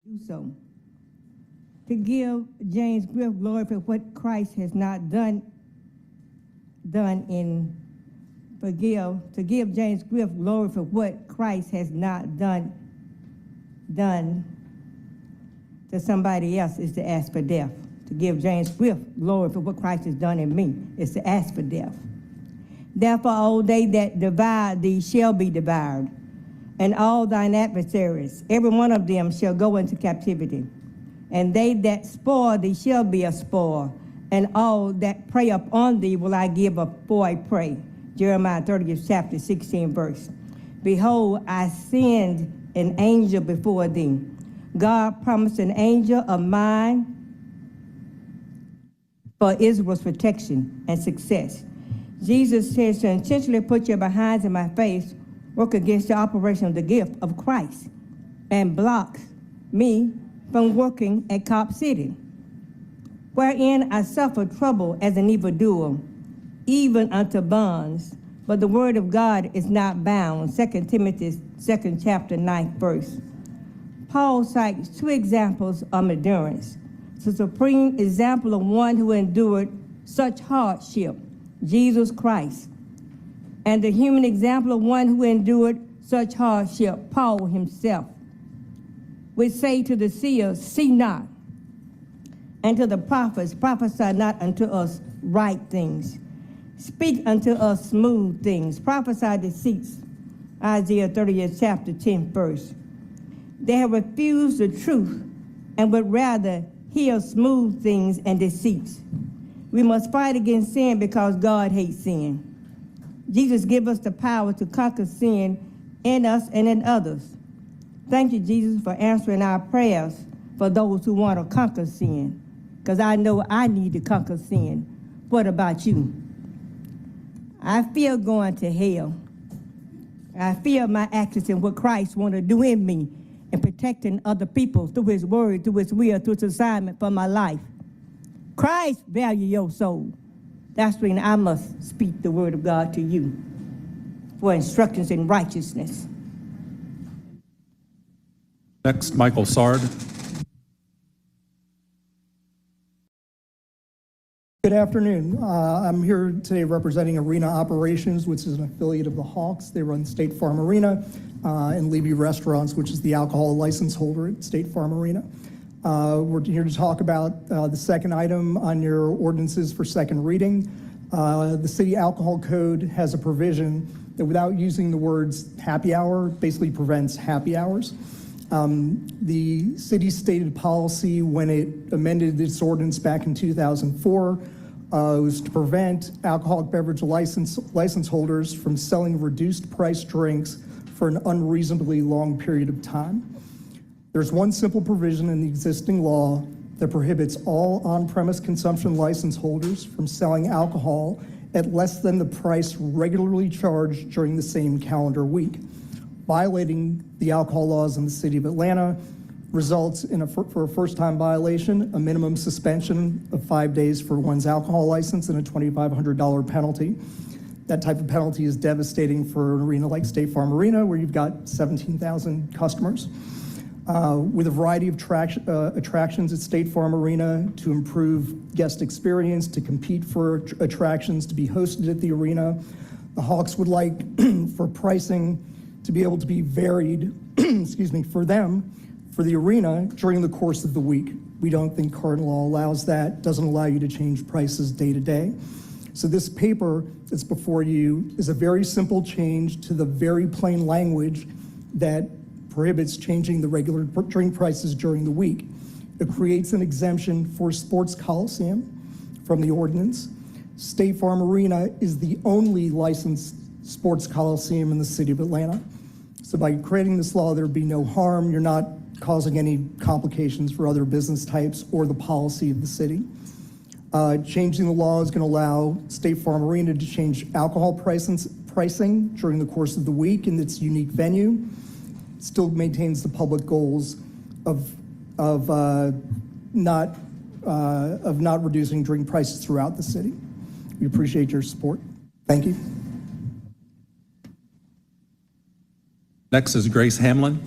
do so. To give James Griff glory for what Christ has not done to give James Griff glory for what Christ has not done to somebody else is to ask for death. To give James Griff glory for what Christ has done in me is to ask for death. Therefore, all they that divide thee shall be devoured, and all thine adversaries, every one of them shall go into captivity. And they that spoil thee shall be a spoil, and all that prey upon thee will I give up for a prey. Jeremiah 30th chapter 16 verse. Behold, I send an angel before thee. God promised an angel of mine for Israel's protection and success. Jesus says to intentionally put your behinds in my face, work against the operation of the gift of Christ, and blocks me from working at Cop City, wherein I suffer trouble as an evildoer, even unto bonds. But the word of God is not bound. 2 Timothy 2nd chapter 9th verse. Paul cites two examples of endurance. The supreme example of one who endured such hardship, Jesus Christ, and the human example of one who endured such hardship, Paul himself, which say to the seers, see not, and to the prophets, prophesy not unto us right things. Speak unto us smooth things, prophesy deceits. Isaiah 30th chapter 10th verse. They have refused the truth and would rather hear smooth things and deceits. We must fight against sin because God hates sin. Jesus gives us the power to conquer sin in us and in others. Thank you, Jesus, for answering our prayers for those who want to conquer sin, because I know I need to conquer sin. What about you? I fear going to hell. I fear my actions and what Christ wants to do in me and protecting other people through his word, through his will, through his assignment for my life. Christ value your soul. That's when I must speak the word of God to you for instructions in righteousness. Next, Michael Sard. Good afternoon. I'm here today representing Arena Operations, which is an affiliate of the Hawks. They run State Farm Arena, and Levy Restaurants, which is the alcohol license holder at State Farm Arena. We're here to talk about the second item on your ordinances for second reading. The City Alcohol Code has a provision that, without using the words happy hour, basically prevents happy hours. The city's stated policy when it amended its ordinance back in 2004 was to prevent alcoholic beverage license holders from selling reduced price drinks for an unreasonably long period of time. There's one simple provision in the existing law that prohibits all on-premise consumption license holders from selling alcohol at less than the price regularly charged during the same calendar week. Violating the alcohol laws in the city of Atlanta results in, for a first-time violation, a minimum suspension of 5 days for one's alcohol license and a $2,500 penalty. That type of penalty is devastating for an arena like State Farm Arena, where you've got 17,000 customers. With a variety of attractions at State Farm Arena to improve guest experience, to compete for attractions to be hosted at the arena, the Hawks would like for pricing to be able to be varied, for them, for the arena during the course of the week. We don't think current law allows that, doesn't allow you to change prices day to day. So this paper that's before you is a very simple change to the very plain language that prohibits changing the regular drink prices during the week. It creates an exemption for Sports Coliseum from the ordinance. State Farm Arena is the only licensed sports coliseum in the city of Atlanta. So by creating this law, there'd be no harm. You're not causing any complications for other business types or the policy of the city. Changing the law is going to allow State Farm Arena to change alcohol pricing during the course of the week in its unique venue. It still maintains the public goals of not reducing drink prices throughout the city. We appreciate your support. Thank you. Next is Grace Hamlin.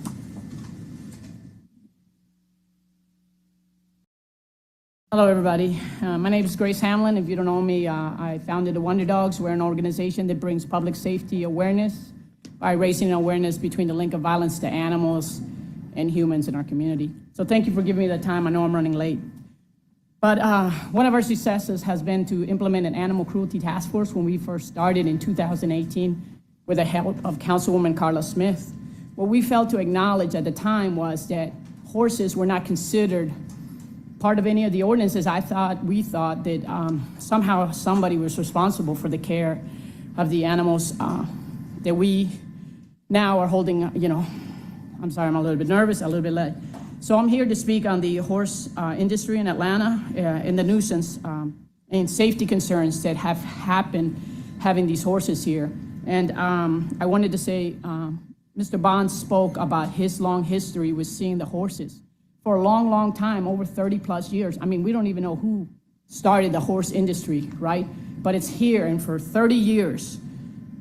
Hello, everybody. My name is Grace Hamlin. If you don't know me, I founded the Wonder Dogs. We're an organization that brings public safety awareness by raising awareness between the link of violence to animals and humans in our community. So thank you for giving me the time. I know I'm running late. But one of our successes has been to implement an animal cruelty task force when we first started in 2018 with the help of Councilwoman Carla Smith. What we failed to acknowledge at the time was that horses were not considered part of any of the ordinances. We thought that somehow somebody was responsible for the care of the animals that we now are holding, I'm sorry, I'm a little bit nervous, a little bit late. So I'm here to speak on the horse industry in Atlanta and the nuisance and safety concerns that have happened having these horses here. And I wanted to say, Mr. Bond spoke about his long history with seeing the horses. For a long, long time, over 30 plus years. I mean, we don't even know who started the horse industry, right? But it's here, and for 30 years,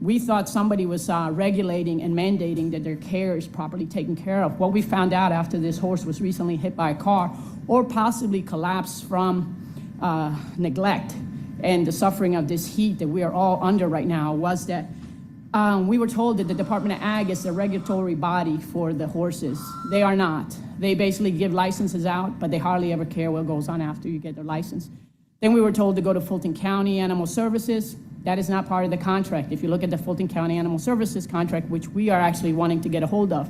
we thought somebody was regulating and mandating that their care is properly taken care of. What we found out after this horse was recently hit by a car or possibly collapsed from neglect and the suffering of this heat that we are all under right now was that we were told that the Department of Ag is the regulatory body for the horses. They are not. They basically give licenses out, but they hardly ever care what goes on after you get their license. Then we were told to go to Fulton County Animal Services. That is not part of the contract. If you look at the Fulton County Animal Services contract, which we are actually wanting to get a hold of,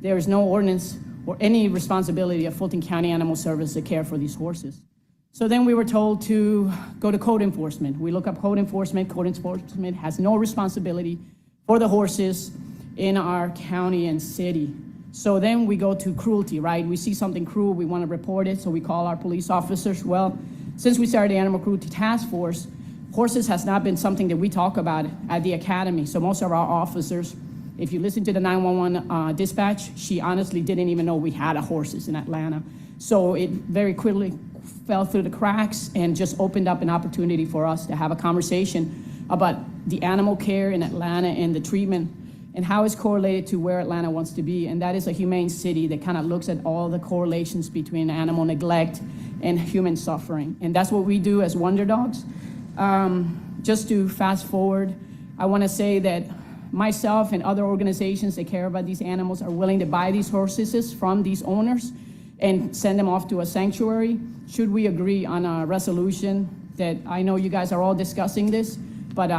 there is no ordinance or any responsibility of Fulton County Animal Service to care for these horses. So then we were told to go to code enforcement. We look up code enforcement. Code enforcement has no responsibility for the horses in our county and city. So then we go to cruelty, right? We see something cruel, we want to report it, so we call our police officers. Well, since we started the Animal Cruelty Task Force, horses has not been something that we talk about at the academy. So most of our officers, if you listen to the 911 dispatch, she honestly didn't even know we had horses in Atlanta. So it very quickly fell through the cracks and just opened up an opportunity for us to have a conversation about the animal care in Atlanta and the treatment and how it's correlated to where Atlanta wants to be. And that is a humane city that kind of looks at all the correlations between animal neglect and human suffering. And that's what we do as Wonder Dogs. Just to fast forward, I want to say that myself and other organizations that care about these animals are willing to buy these horses from these owners and send them off to a sanctuary. Should we agree on a resolution that I know you guys are all discussing this, but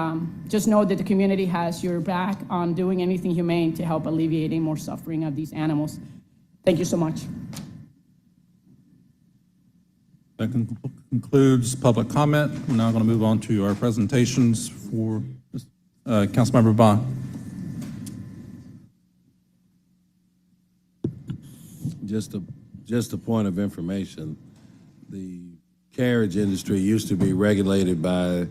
just know that the community has your back on doing anything humane to help alleviate any more suffering of these animals. Thank you so much. That concludes public comment. We're now going to move on to our presentations for Councilmember Bond. Just a point of information. The carriage industry used to be regulated by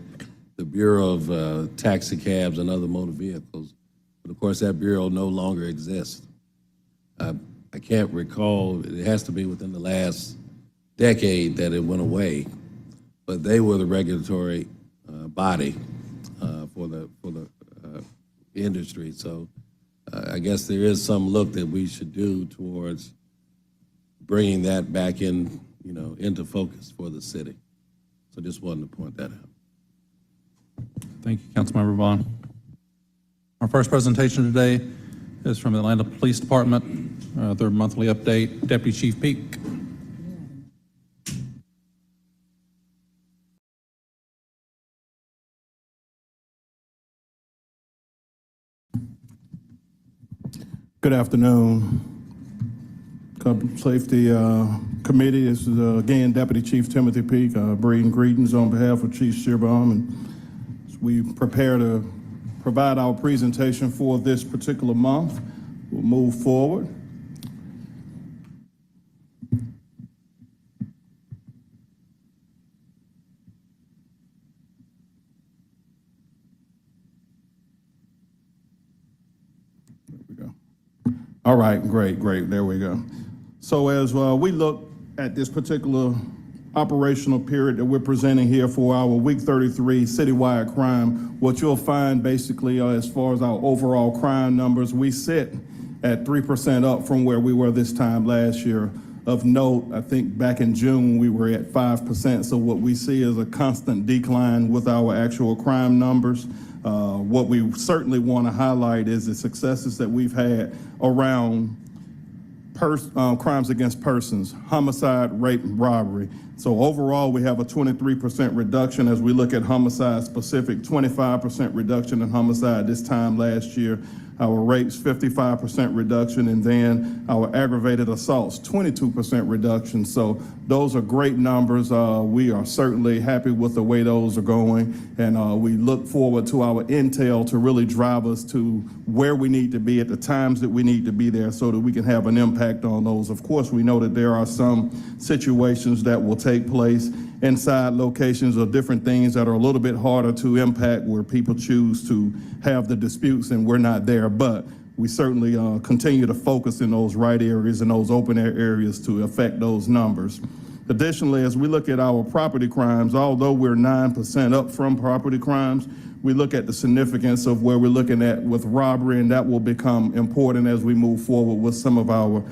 the Bureau of Taxi Cabs and Other Motor Vehicles. But of course, that bureau no longer exists. I can't recall, it has to be within the last decade that it went away, but they were the regulatory body for the industry. So I guess there is some look that we should do towards bringing that back in, into focus for the city. So just wanted to point that out. Thank you, Councilmember Vaughn. Our first presentation today is from the Atlanta Police Department, their monthly update. Deputy Chief Peak. Good afternoon. Public Safety Committee. This is again Deputy Chief Timothy Peak, bringing greetings on behalf of Chief Shearbaum, and we prepare to provide our presentation for this particular month. We'll move forward. There we go. All right, great. There we go. So as we look at this particular operational period that we're presenting here for our week 33 citywide crime, what you'll find basically as far as our overall crime numbers, we sit at 3% up from where we were this time last year. of note, I think back in June, we were at 5%. So what we see is a constant decline with our actual crime numbers. What we certainly want to highlight is the successes that we've had around crimes against persons, homicide, rape, and robbery. So overall, we have a 23% reduction as we look at homicide specific, 25% reduction in homicide this time last year. Our rapes, 55% reduction, and then our aggravated assaults, 22% reduction. So those are great numbers. We are certainly happy with the way those are going, and we look forward to our intel to really drive us to where we need to be at the times that we need to be there so that we can have an impact on those. Of course, we know that there are some situations that will take place inside locations or different things that are a little bit harder to impact where people choose to have the disputes and we're not there, but we certainly continue to focus in those right areas and those open air areas to affect those numbers. Additionally, as we look at our property crimes, although we're 9% up from property crimes, we look at the significance of where we're looking at with robbery, and that will become important as we move forward with some of our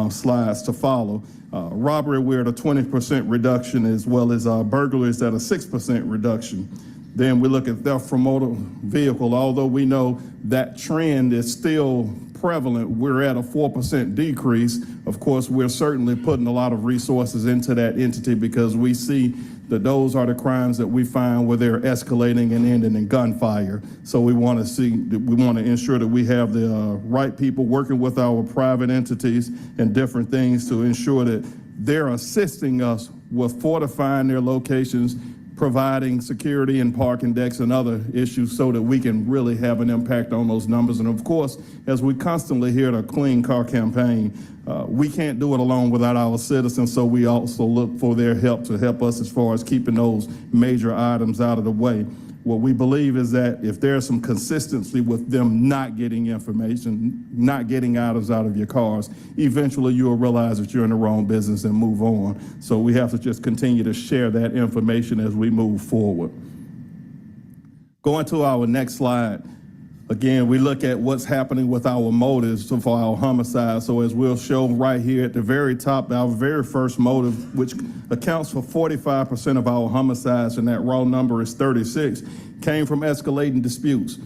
slides to follow. Robbery, we're at a 20% reduction, as well as burglaries at a 6% reduction. Then we look at theft from motor vehicle. Although we know that trend is still prevalent, we're at a 4% decrease. Of course, we're certainly putting a lot of resources into that entity because we see that those are the crimes that we find where they're escalating and ending in gunfire. So we want to ensure that we have the right people working with our private entities and different things to ensure that they're assisting us with fortifying their locations, providing security and parking decks and other issues so that we can really have an impact on those numbers. And of course, as we constantly hear the Clean Car campaign, we can't do it alone without our citizens, so we also look for their help to help us as far as keeping those major items out of the way. What we believe is that if there's some consistency with them not getting information, not getting items out of your cars, eventually you'll realize that you're in the wrong business and move on. So we have to just continue to share that information as we move forward. Going to our next slide. Again, we look at what's happening with our motives for our homicide. So as we'll show right here at the very top, our very first motive, which accounts for 45% of our homicides, and that raw number is 36, came from escalating disputes.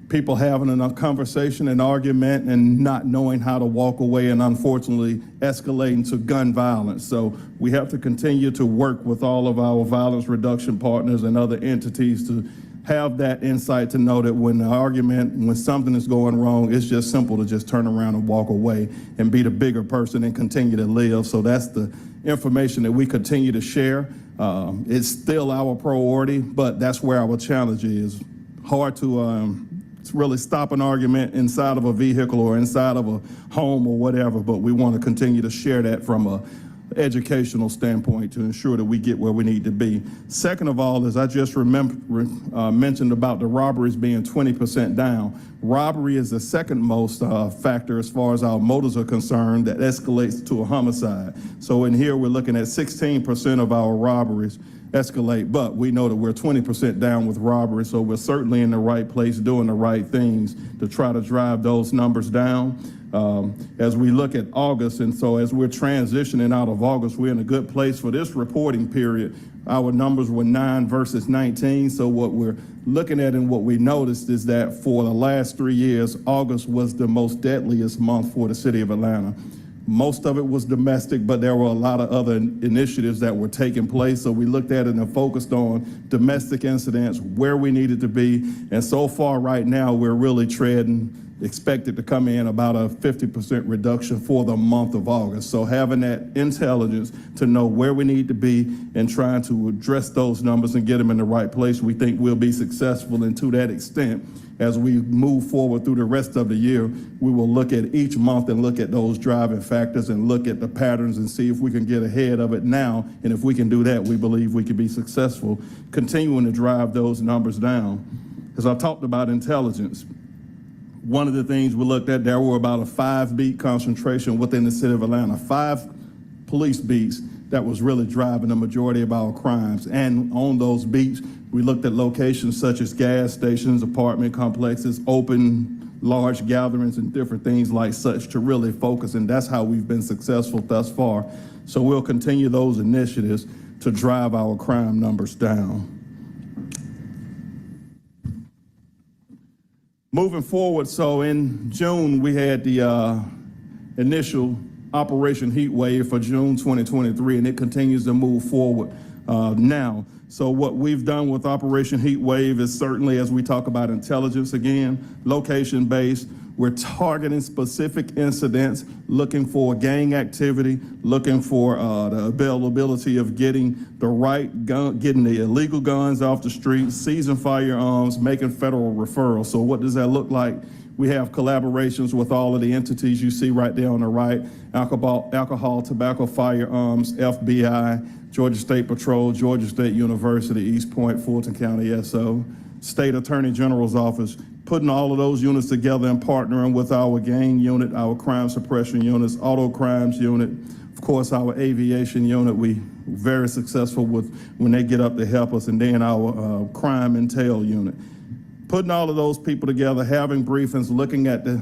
People having a conversation, an argument, and not knowing how to walk away, and unfortunately escalating to gun violence. So we have to continue to work with all of our violence reduction partners and other entities to have that insight to know that when something is going wrong, it's just simple to just turn around and walk away and be the bigger person and continue to live. So that's the information that we continue to share. It's still our priority, but that's where our challenge is. Hard to really stop an argument inside of a vehicle or inside of a home or whatever, but we want to continue to share that from a educational standpoint to ensure that we get where we need to be. Second of all, as I just mentioned about the robberies being 20% down, robbery is the second most factor as far as our motives are concerned that escalates to a homicide. So in here, we're looking at 16% of our robberies escalate, but we know that we're 20% down with robbery, so we're certainly in the right place doing the right things to try to drive those numbers down. As we look at August, and so as we're transitioning out of August, we're in a good place for this reporting period. Our numbers were 9 versus 19, so what we're looking at and what we noticed is that for the last 3 years, August was the most deadliest month for the city of Atlanta. Most of it was domestic, but there were a lot of other initiatives that were taking place. So we looked at it and focused on domestic incidents, where we needed to be. And so far right now, we're really expected to come in about a 50% reduction for the month of August. So having that intelligence to know where we need to be and trying to address those numbers and get them in the right place, we think we'll be successful. And to that extent, as we move forward through the rest of the year, we will look at each month and look at those driving factors and look at the patterns and see if we can get ahead of it now. And if we can do that, we believe we can be successful continuing to drive those numbers down. As I talked about intelligence, one of the things we looked at, there were about a 5-beat concentration within the city of Atlanta, 5 police beats that was really driving the majority of our crimes. And on those beats, we looked at locations such as gas stations, apartment complexes, open large gatherings and different things like such to really focus, and that's how we've been successful thus far. So we'll continue those initiatives to drive our crime numbers down. Moving forward, so in June, we had the initial Operation Heat Wave for June 2023, and it continues to move forward now. So what we've done with Operation Heat Wave is certainly, as we talk about intelligence again, location-based. We're targeting specific incidents, looking for gang activity, looking for the availability of getting the right gun, getting the illegal guns off the streets, seizing firearms, making federal referrals. So what does that look like? We have collaborations with all of the entities you see right there on the right: alcohol, tobacco, firearms, FBI, Georgia State Patrol, Georgia State University, East Point, Fulton County SO, State Attorney General's Office, putting all of those units together and partnering with our gang unit, our crime suppression units, auto crimes unit, of course, our aviation unit. We very successful with when they get up to help us, and then our crime intel unit. Putting all of those people together, having briefings, looking at the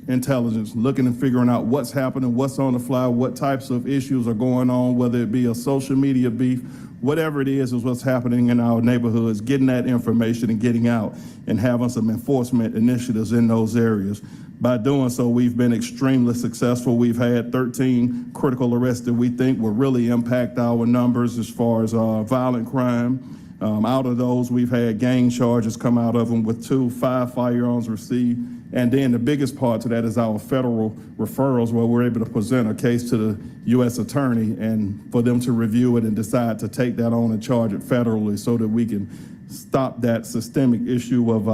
intelligence, looking and figuring out what's happening, what's on the fly, what types of issues are going on, whether it be a social media beef, whatever it is what's happening in our neighborhoods, getting that information and getting out and having some enforcement initiatives in those areas. By doing so, we've been extremely successful. We've had 13 critical arrests that we think will really impact our numbers as far as violent crime. Out of those, we've had gang charges come out of them with 5 firearms received. And then the biggest part to that is our federal referrals, where we're able to present a case to the U.S. attorney and for them to review it and decide to take that on and charge it federally so that we can stop that systemic issue of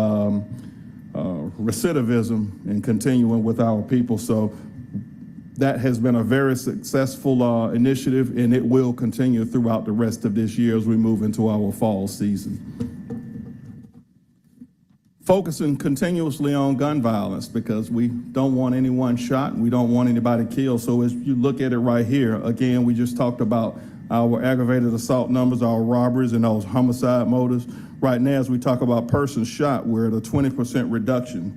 recidivism and continuing with our people. So that has been a very successful initiative, and it will continue throughout the rest of this year as we move into our fall season. Focusing continuously on gun violence, because we don't want anyone shot and we don't want anybody killed. So as you look at it right here, again, we just talked about our aggravated assault numbers, our robberies, and those homicide motives. Right now, as we talk about persons shot, we're at a 20% reduction.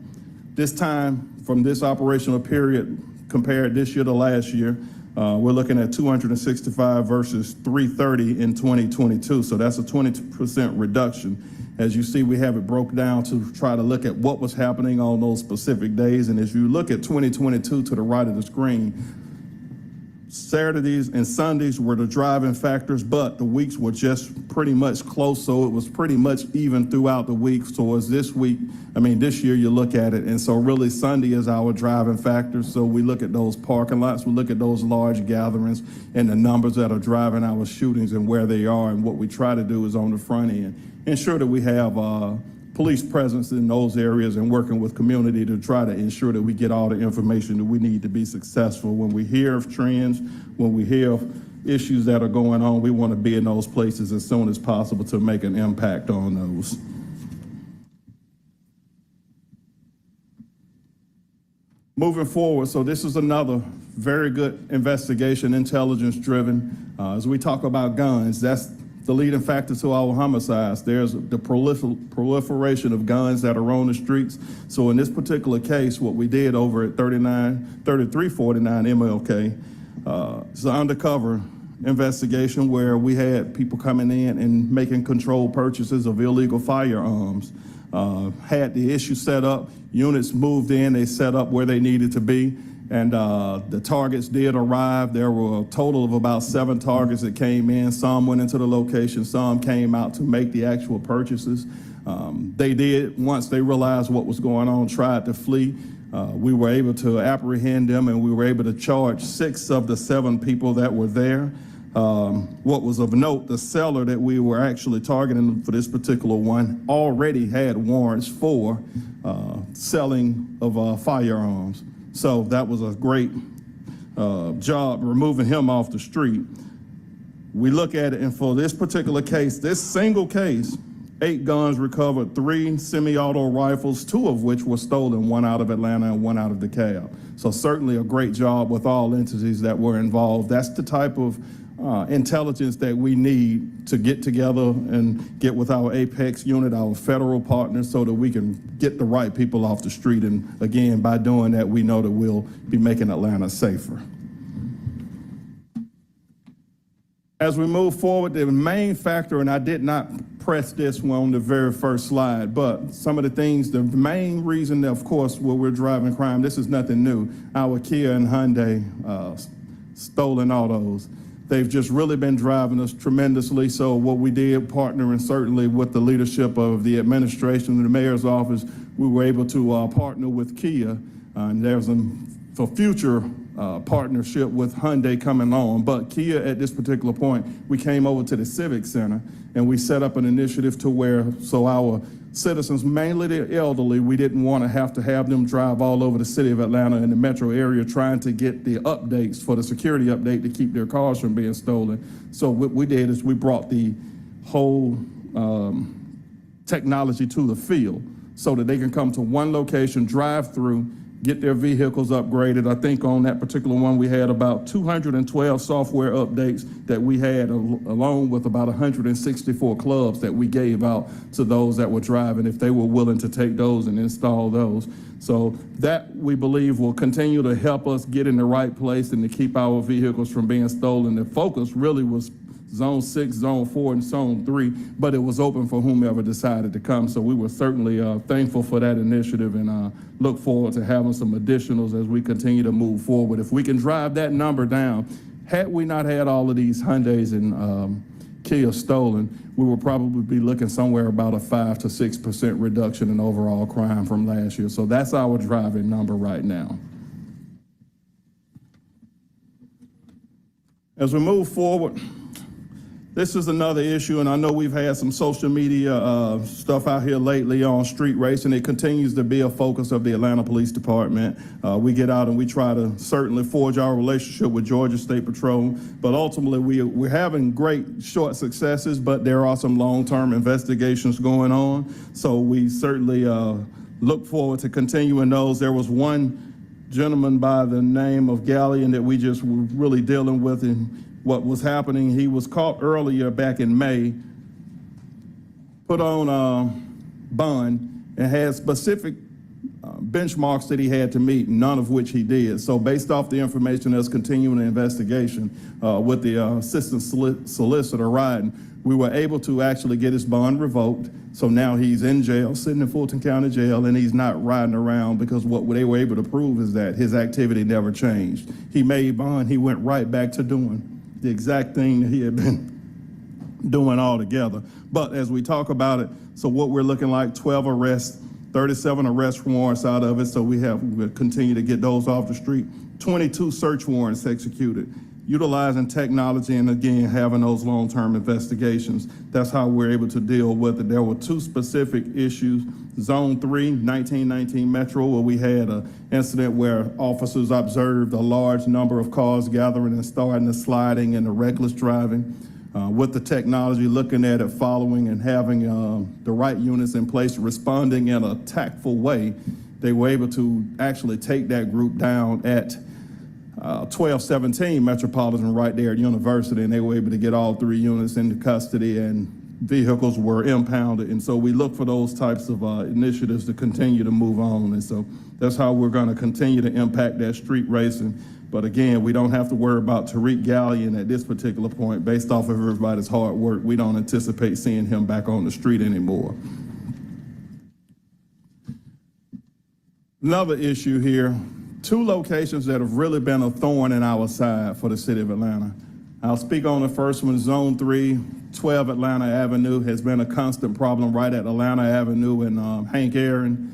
This time, from this operational period, compared this year to last year, we're looking at 265 versus 330 in 2022. So that's a 20% reduction. As you see, we have it broke down to try to look at what was happening on those specific days. And as you look at 2022 to the right of the screen, Saturdays and Sundays were the driving factors, but the weeks were just pretty much close, so it was pretty much even throughout the week. So as this year you look at it, and so really Sunday is our driving factor. So we look at those parking lots, we look at those large gatherings and the numbers that are driving our shootings and where they are, and what we try to do is on the front end, ensure that we have police presence in those areas and working with community to try to ensure that we get all the information that we need to be successful. When we hear of trends, when we hear of issues that are going on, we want to be in those places as soon as possible to make an impact on those. Moving forward, so this is another very good investigation, intelligence driven. As we talk about guns, that's the leading factor to our homicides. There's the proliferation of guns that are on the streets. So in this particular case, what we did over at 3349 MLK, it's an undercover investigation where we had people coming in and making controlled purchases of illegal firearms. Had the issue set up, units moved in, they set up where they needed to be, and the targets did arrive. There were a total of about 7 targets that came in. Some went into the location, some came out to make the actual purchases. They did, once they realized what was going on, tried to flee. We were able to apprehend them, and we were able to charge 6 of the 7 people that were there. What was of note, the seller that we were actually targeting for this particular one already had warrants for selling of firearms. So that was a great job removing him off the street. We look at it, and for this particular case, this single case, 8 guns recovered, 3 semi-auto rifles, 2 of which were stolen, 1 out of Atlanta and 1 out of DeKalb. So certainly a great job with all entities that were involved. That's the type of intelligence that we need to get together and get with our Apex unit, our federal partners, so that we can get the right people off the street. And again, by doing that, we know that we'll be making Atlanta safer. As we move forward, the main factor, and I did not press this one on the very first slide, but some of the things, the main reason, of course, where we're driving crime, this is nothing new. Our Kia and Hyundai stolen autos. They've just really been driving us tremendously. So what we did, partnering certainly with the leadership of the administration and the mayor's office, we were able to partner with Kia. And there's for future partnership with Hyundai coming on. But Kia, at this particular point, we came over to the Civic Center and we set up an initiative to where, so our citizens, mainly the elderly, we didn't want to have them drive all over the city of Atlanta and the metro area trying to get the updates for the security update to keep their cars from being stolen. So what we did is we brought the whole technology to the field so that they can come to one location, drive through, get their vehicles upgraded. I think on that particular one, we had about 212 software updates that we had, along with about 164 clubs that we gave out to those that were driving, if they were willing to take those and install those. So that, we believe, will continue to help us get in the right place and to keep our vehicles from being stolen. The focus really was Zone 6, Zone 4, and Zone 3, but it was open for whomever decided to come. So we were certainly thankful for that initiative and look forward to having some additionals as we continue to move forward. If we can drive that number down, had we not had all of these Hyundais and Kia stolen, we would probably be looking somewhere about a 5 to 6% reduction in overall crime from last year. So that's our driving number right now. As we move forward, this is another issue, and I know we've had some social media stuff out here lately on street racing. It continues to be a focus of the Atlanta Police Department. We get out and we try to certainly forge our relationship with Georgia State Patrol, but ultimately we're having great short successes, but there are some long-term investigations going on. So we certainly look forward to continuing those. There was one gentleman by the name of Gallion that we just were really dealing with, and what was happening, he was caught earlier back in May, put on bond, and had specific benchmarks that he had to meet, none of which he did. So based off the information that's continuing the investigation with the assistant solicitor riding, we were able to actually get his bond revoked. So now he's in jail, sitting in Fulton County Jail, and he's not riding around because what they were able to prove is that his activity never changed. He made bond, he went right back to doing the exact thing that he had been doing altogether. But as we talk about it, so what we're looking like, 12 arrests, 37 arrest warrants out of it, so we'll continue to get those off the street. 22 search warrants executed, utilizing technology and again, having those long-term investigations. That's how we're able to deal with it. There were two specific issues. Zone 3, 1919 Metro, where we had an incident where officers observed a large number of cars gathering and starting the sliding and the reckless driving. With the technology, looking at it, following and having the right units in place, responding in a tactful way, they were able to actually take that group down at 1217 Metropolitan right there at University, and they were able to get all 3 units into custody and vehicles were impounded. And so we look for those types of initiatives to continue to move on. And so that's how we're going to continue to impact that street racing. But again, we don't have to worry about Tariq Gallion at this particular point. Based off of everybody's hard work, we don't anticipate seeing him back on the street anymore. Another issue here, 2 locations that have really been a thorn in our side for the city of Atlanta. I'll speak on the first one. Zone 3, 12 Atlanta Avenue has been a constant problem right at Atlanta Avenue and Hank Aaron.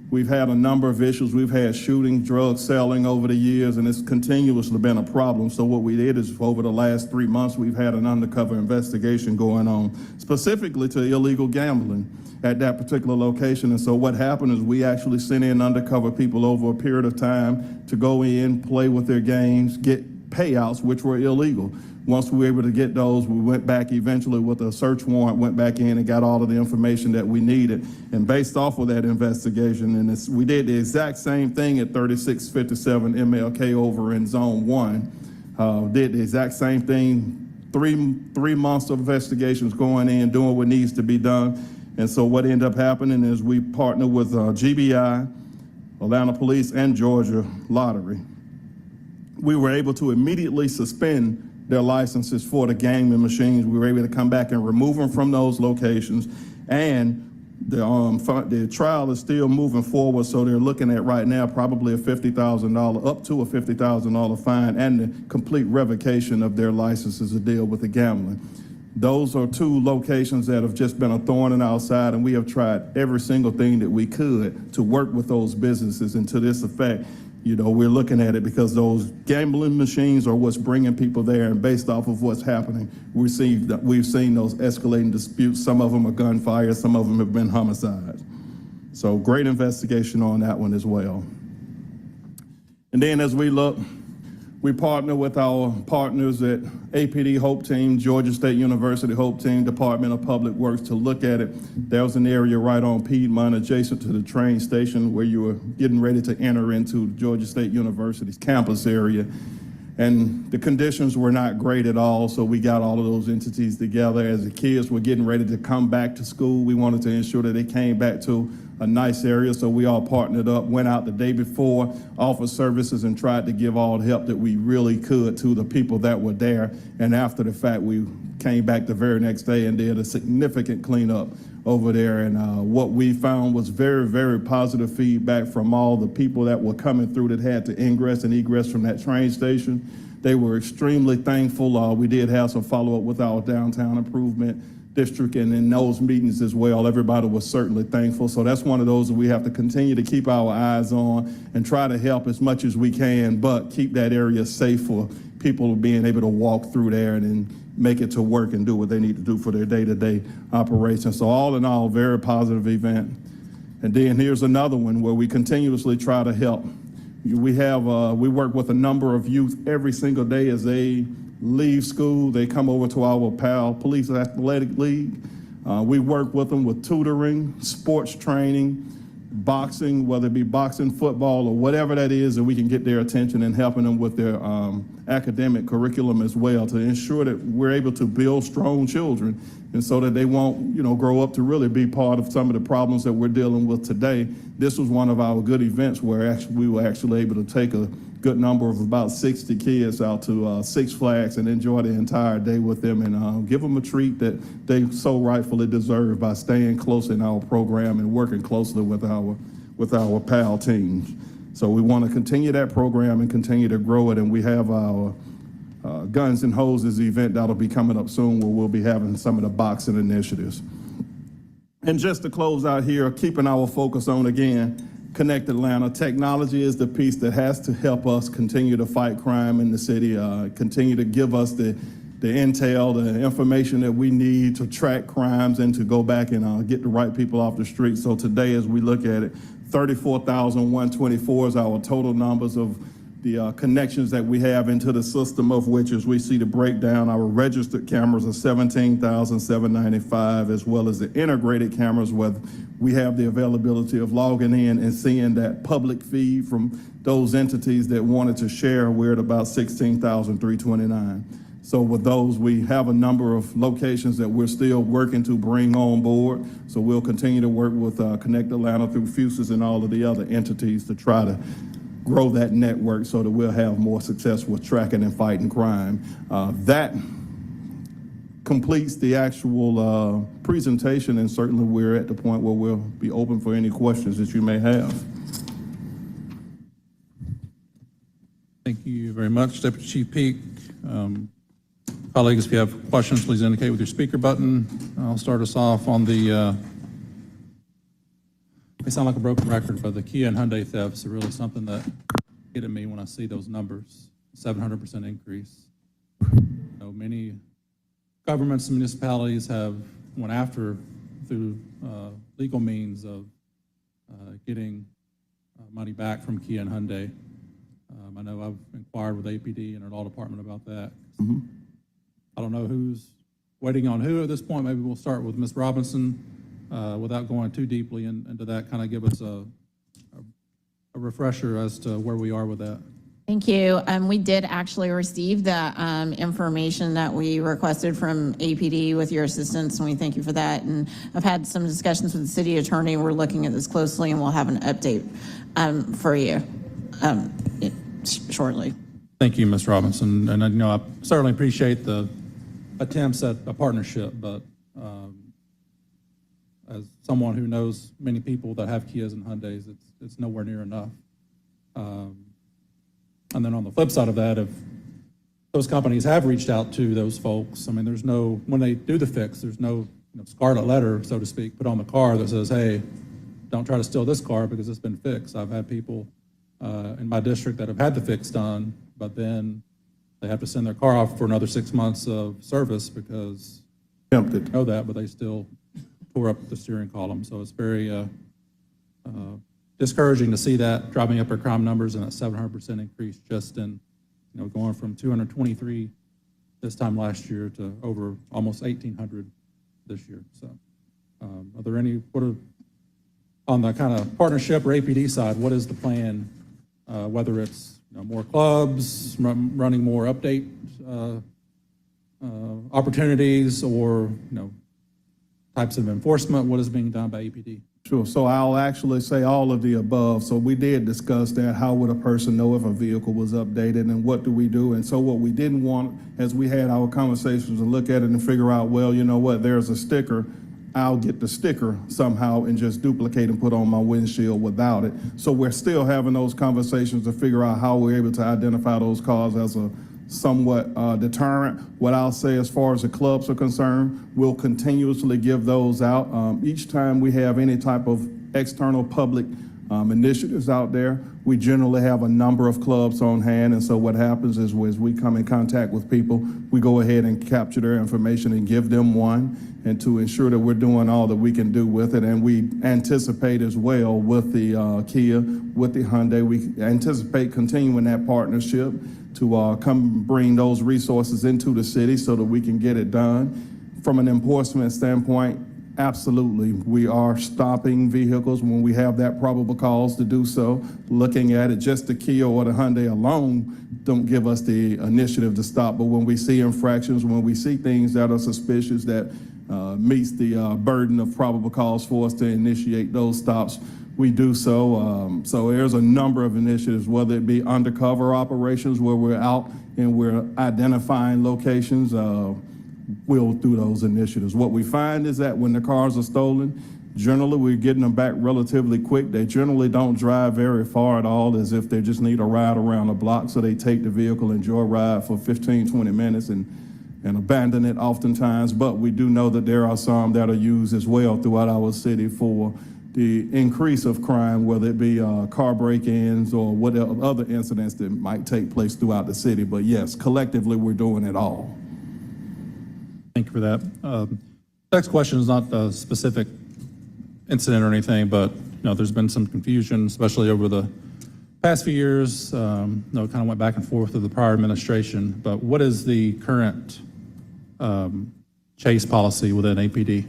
We've had a number of issues. We've had shooting, drug selling over the years, and it's continuously been a problem. So what we did is over the last 3 months, we've had an undercover investigation going on, specifically to illegal gambling at that particular location. And so what happened is we actually sent in undercover people over a period of time to go in, play with their games, get payouts, which were illegal. Once we were able to get those, we went back eventually with a search warrant, went back in and got all of the information that we needed. And based off of that investigation, and we did the exact same thing at 3657 MLK over in Zone 1. Did the exact same thing, three months of investigations going in, doing what needs to be done. And so what ended up happening is we partnered with GBI, Atlanta Police, and Georgia Lottery. We were able to immediately suspend their licenses for the gaming machines. We were able to come back and remove them from those locations. And the trial is still moving forward, so they're looking at right now probably a $50,000, up to a $50,000 fine and the complete revocation of their licenses to deal with the gambling. Those are two locations that have just been a thorn in our side, and we have tried every single thing that we could to work with those businesses. And to this effect, you know, we're looking at it because those gambling machines are what's bringing people there, and based off of what's happening, we've seen those escalating disputes. Some of them are gunfire, some of them have been homicides. So great investigation on that one as well. And then as we look, we partner with our partners at APD Hope Team, Georgia State University Hope Team, Department of Public Works to look at it. There was an area right on Piedmont adjacent to the train station where you were getting ready to enter into Georgia State University's campus area. And the conditions were not great at all, so we got all of those entities together. As the kids were getting ready to come back to school, we wanted to ensure that they came back to a nice area, so we all partnered up, went out the day before, offered services, and tried to give all the help that we really could to the people that were there. And after the fact, we came back the very next day and did a significant cleanup over there. And what we found was very, very positive feedback from all the people that were coming through that had to ingress and egress from that train station. They were extremely thankful. We did have some follow-up with our downtown improvement district, and in those meetings as well, everybody was certainly thankful. So that's one of those that we have to continue to keep our eyes on and try to help as much as we can, but keep that area safe for people being able to walk through there and then make it to work and do what they need to do for their day-to-day operations. So all in all, very positive event. And then here's another one where we continuously try to help. We work with a number of youth every single day as they leave school. They come over to our PAL Police Athletic League. We work with them with tutoring, sports training, boxing, whether it be boxing, football, or whatever that is, that we can get their attention and helping them with their academic curriculum as well to ensure that we're able to build strong children, and so that they won't, grow up to really be part of some of the problems that we're dealing with today. This was one of our good events where we were actually able to take a good number of about 60 kids out to Six Flags and enjoy the entire day with them and give them a treat that they so rightfully deserve by staying close in our program and working closely with our PAL teams. So we want to continue that program and continue to grow it, and we have our Guns and Hoses event that'll be coming up soon where we'll be having some of the boxing initiatives. And just to close out here, keeping our focus on, again, Connect Atlanta. Technology is the piece that has to help us continue to fight crime in the city, continue to give us the intel, the information that we need to track crimes and to go back and get the right people off the street. So today, as we look at it, 34,124 is our total numbers of the connections that we have into the system, of which, as we see the breakdown, our registered cameras are 17,795, as well as the integrated cameras where we have the availability of logging in and seeing that public feed from those entities that wanted to share. We're at about 16,329. So with those, we have a number of locations that we're still working to bring on board. So we'll continue to work with Connect Atlanta through FUSES and all of the other entities to try to grow that network so that we'll have more success with tracking and fighting crime. That completes the actual presentation, and certainly we're at the point where we'll be open for any questions that you may have. Thank you very much, Deputy Chief Peak. Colleagues, if you have questions, please indicate with your speaker button. I'll start us off on the, they sound like a broken record, but the Kia and Hyundai thefts are really something that get at me when I see those numbers, 700% increase. Many governments and municipalities have went after through legal means of getting money back from Kia and Hyundai. I know I've inquired with APD and our law department about that. I don't know who's waiting on who at this point. Maybe we'll start with Ms. Robinson without going too deeply into that. Kind of give us a refresher as to where we are with that. Thank you. We did actually receive the information that we requested from APD with your assistance, and we thank you for that. And I've had some discussions with the city attorney. We're looking at this closely, and we'll have an update for you shortly. Thank you, Ms. Robinson. And, I certainly appreciate the attempts at a partnership, but as someone who knows many people that have Kias and Hyundais, it's nowhere near enough. And then on the flip side of that, if those companies have reached out to those folks, I mean, when they do the fix, there's no scarlet letter, so to speak, put on the car that says, hey, don't try to steal this car because it's been fixed. I've had people in my district that have had the fix done, but then they have to send their car off for another 6 months of service because Tempted. they know that, but they still tore up the steering column. So it's very discouraging to see that driving up our crime numbers and that 700% increase just in, going from 223 this time last year to over almost 1,800 this year. So are there on the kind of partnership or APD side, what is the plan, whether it's more clubs, running more update opportunities, or types of enforcement? What is being done by APD? Sure. So I'll actually say all of the above. So we did discuss that. How would a person know if a vehicle was updated, and what do we do? And so what we didn't want, as we had our conversations, to look at it and figure out, well, you know what, there's a sticker. I'll get the sticker somehow and just duplicate and put on my windshield without it. So we're still having those conversations to figure out how we're able to identify those cars as a somewhat deterrent. What I'll say as far as the clubs are concerned, we'll continuously give those out. Each time we have any type of external public initiatives out there, we generally have a number of clubs on hand, and so what happens is as we come in contact with people, we go ahead and capture their information and give them one, and to ensure that we're doing all that we can do with it. And we anticipate as well with the Kia, with the Hyundai, we anticipate continuing that partnership to come bring those resources into the city so that we can get it done. From an enforcement standpoint, absolutely, we are stopping vehicles when we have that probable cause to do so. Looking at it, just the Kia or the Hyundai alone don't give us the initiative to stop, but when we see infractions, when we see things that are suspicious that meets the burden of probable cause for us to initiate those stops, we do so. So there's a number of initiatives, whether it be undercover operations where we're out and we're identifying locations, we'll do those initiatives. What we find is that when the cars are stolen, generally we're getting them back relatively quick. They generally don't drive very far at all, as if they just need a ride around the block. So they take the vehicle and joyride for 15, 20 minutes and abandon it oftentimes. But we do know that there are some that are used as well throughout our city for the increase of crime, whether it be car break-ins or whatever other incidents that might take place throughout the city. But yes, collectively we're doing it all. Thank you for that. Next question is not a specific incident or anything, but there's been some confusion, especially over the past few years. It kind of went back and forth with the prior administration. But what is the current chase policy within APD?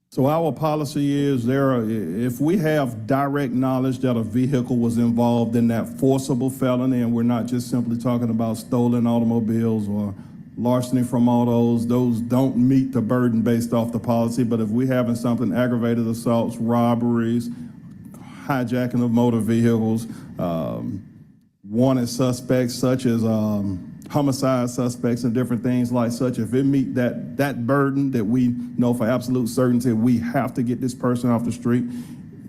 So our policy is if we have direct knowledge that a vehicle was involved in that forcible felony, and we're not just simply talking about stolen automobiles or larceny from autos, those don't meet the burden based off the policy. But if we having something, aggravated assaults, robberies, hijacking of motor vehicles, wanted suspects such as homicide suspects and different things like such, if it meet that burden that we know for absolute certainty we have to get this person off the street,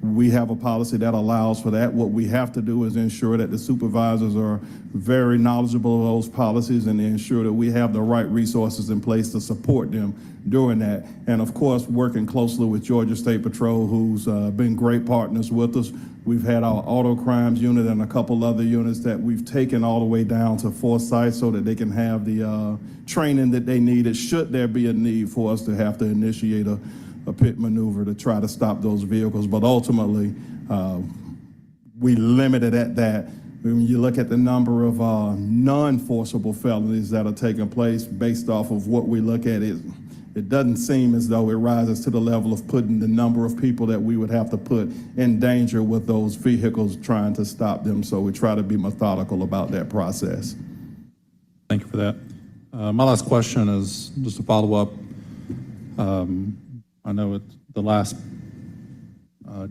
we have a policy that allows for that. What we have to do is ensure that the supervisors are very knowledgeable of those policies and ensure that we have the right resources in place to support them during that. And of course, working closely with Georgia State Patrol, who's been great partners with us. We've had our auto crimes unit and a couple other units that we've taken all the way down to Forsyth so that they can have the training that they needed should there be a need for us to have to initiate a pit maneuver to try to stop those vehicles. But ultimately, we limit it at that. When you look at the number of non-forcible felonies that are taking place based off of what we look at, it doesn't seem as though it rises to the level of putting the number of people that we would have to put in danger with those vehicles trying to stop them. So we try to be methodical about that process. Thank you for that. My last question is just a follow-up. I know the last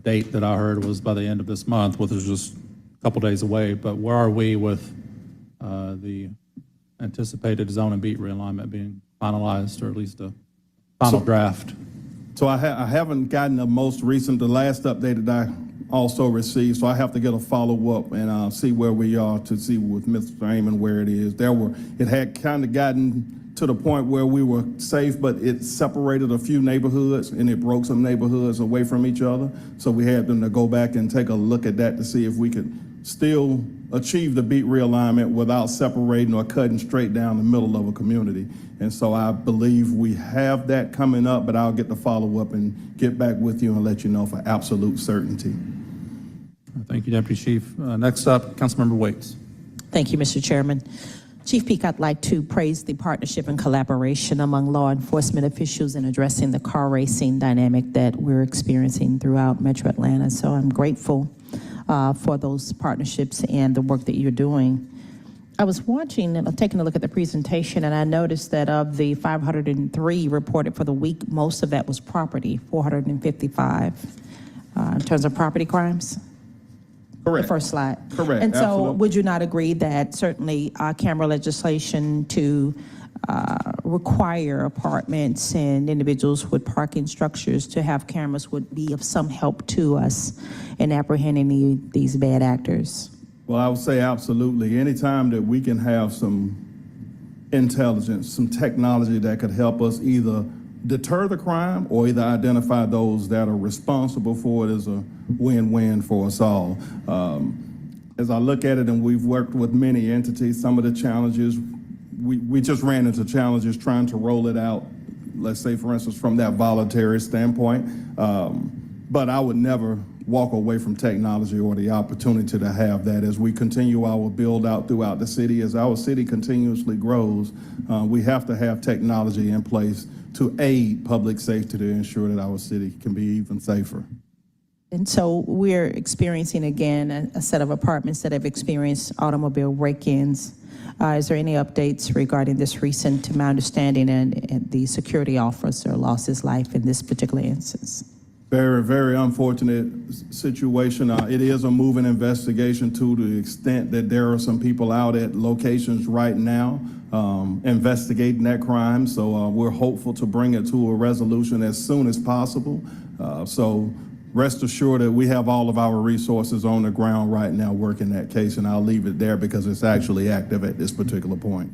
date that I heard was by the end of this month, which is just a couple days away, but where are we with the anticipated zone and beat realignment being finalized, or at least a final draft. So I haven't gotten the most recent, the last update that I also received, so I have to get a follow-up and see where we are to see with Mr. Amon where it is. It had kind of gotten to the point where we were safe, but it separated a few neighborhoods and it broke some neighborhoods away from each other. So we had them to go back and take a look at that to see if we could still achieve the beat realignment without separating or cutting straight down the middle of a community. And so I believe we have that coming up, but I'll get the follow-up and get back with you and let you know for absolute certainty. Thank you, Deputy Chief. Next up, Councilmember Waits. Thank you, Mr. Chairman. Chief Peak, I'd like to praise the partnership and collaboration among law enforcement officials in addressing the car racing dynamic that we're experiencing throughout Metro Atlanta. So I'm grateful for those partnerships and the work that you're doing. I was watching and taking a look at the presentation, and I noticed that of the 503 reported for the week, most of that was property, 455 in terms of property crimes. Correct. The first slide. Correct, And so absolutely. would you not agree that certainly camera legislation to require apartments and individuals with parking structures to have cameras would be of some help to us in apprehending these bad actors? Well, I would say absolutely. Anytime that we can have some intelligence, some technology that could help us either deter the crime or either identify those that are responsible for it is a win-win for us all. As I look at it, and we've worked with many entities, some of the challenges, we just ran into challenges trying to roll it out, let's say, for instance, from that voluntary standpoint. But I would never walk away from technology or the opportunity to have that as we continue our build out throughout the city. As our city continuously grows, we have to have technology in place to aid public safety to ensure that our city can be even safer. And so we're experiencing again a set of apartments that have experienced automobile break-ins. Is there any updates regarding this recent, to my understanding, and the security officer lost his life in this particular instance? Very, very unfortunate situation. It is a moving investigation to the extent that there are some people out at locations right now investigating that crime. So we're hopeful to bring it to a resolution as soon as possible. So rest assured that we have all of our resources on the ground right now working that case, and I'll leave it there because it's actually active at this particular point.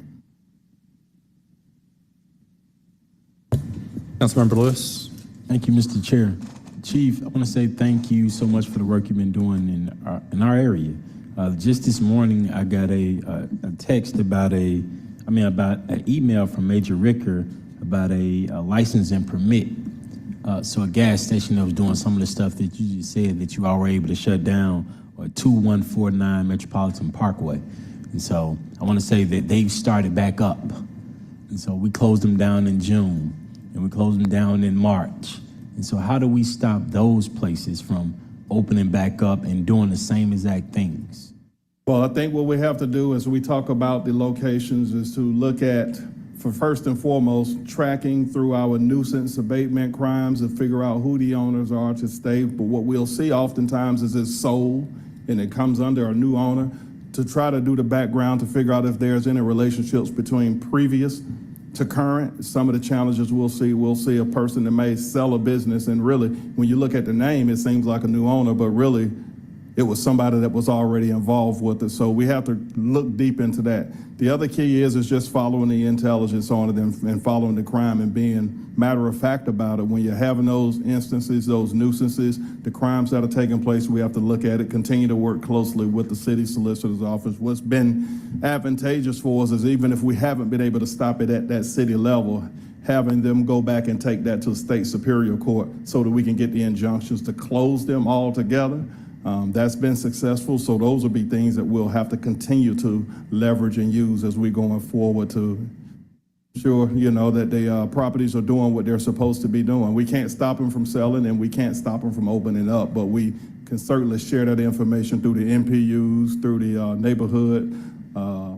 Councilmember Lewis. Thank you, Mr. Chair. Chief, I want to say thank you so much for the work you've been doing in our area. Just this morning, I got a text about an email from Major Ricker about a license and permit. So a gas station that was doing some of the stuff that you just said that you all were able to shut down, or 2149 Metropolitan Parkway. And so I want to say that they've started back up. And so we closed them down in June, and we closed them down in March. And so how do we stop those places from opening back up and doing the same exact things? Well, I think what we have to do as we talk about the locations is to look at, for first and foremost, tracking through our nuisance abatement crimes and figure out who the owners are to stay. But what we'll see oftentimes is it's sold and it comes under a new owner, to try to do the background to figure out if there's any relationships between previous to current. Some of the challenges we'll see a person that may sell a business, and really, when you look at the name, it seems like a new owner, but really, it was somebody that was already involved with it. So we have to look deep into that. The other key is just following the intelligence on it and following the crime and being matter of fact about it. When you're having those instances, those nuisances, the crimes that are taking place, we have to look at it, continue to work closely with the city solicitor's office. What's been advantageous for us is, even if we haven't been able to stop it at that city level, having them go back and take that to the state superior court so that we can get the injunctions to close them all together. That's been successful, so those will be things that we'll have to continue to leverage and use as we going forward to ensure, that the properties are doing what they're supposed to be doing. We can't stop them from selling, and we can't stop them from opening up, but we can certainly share that information through the NPUs, through the neighborhood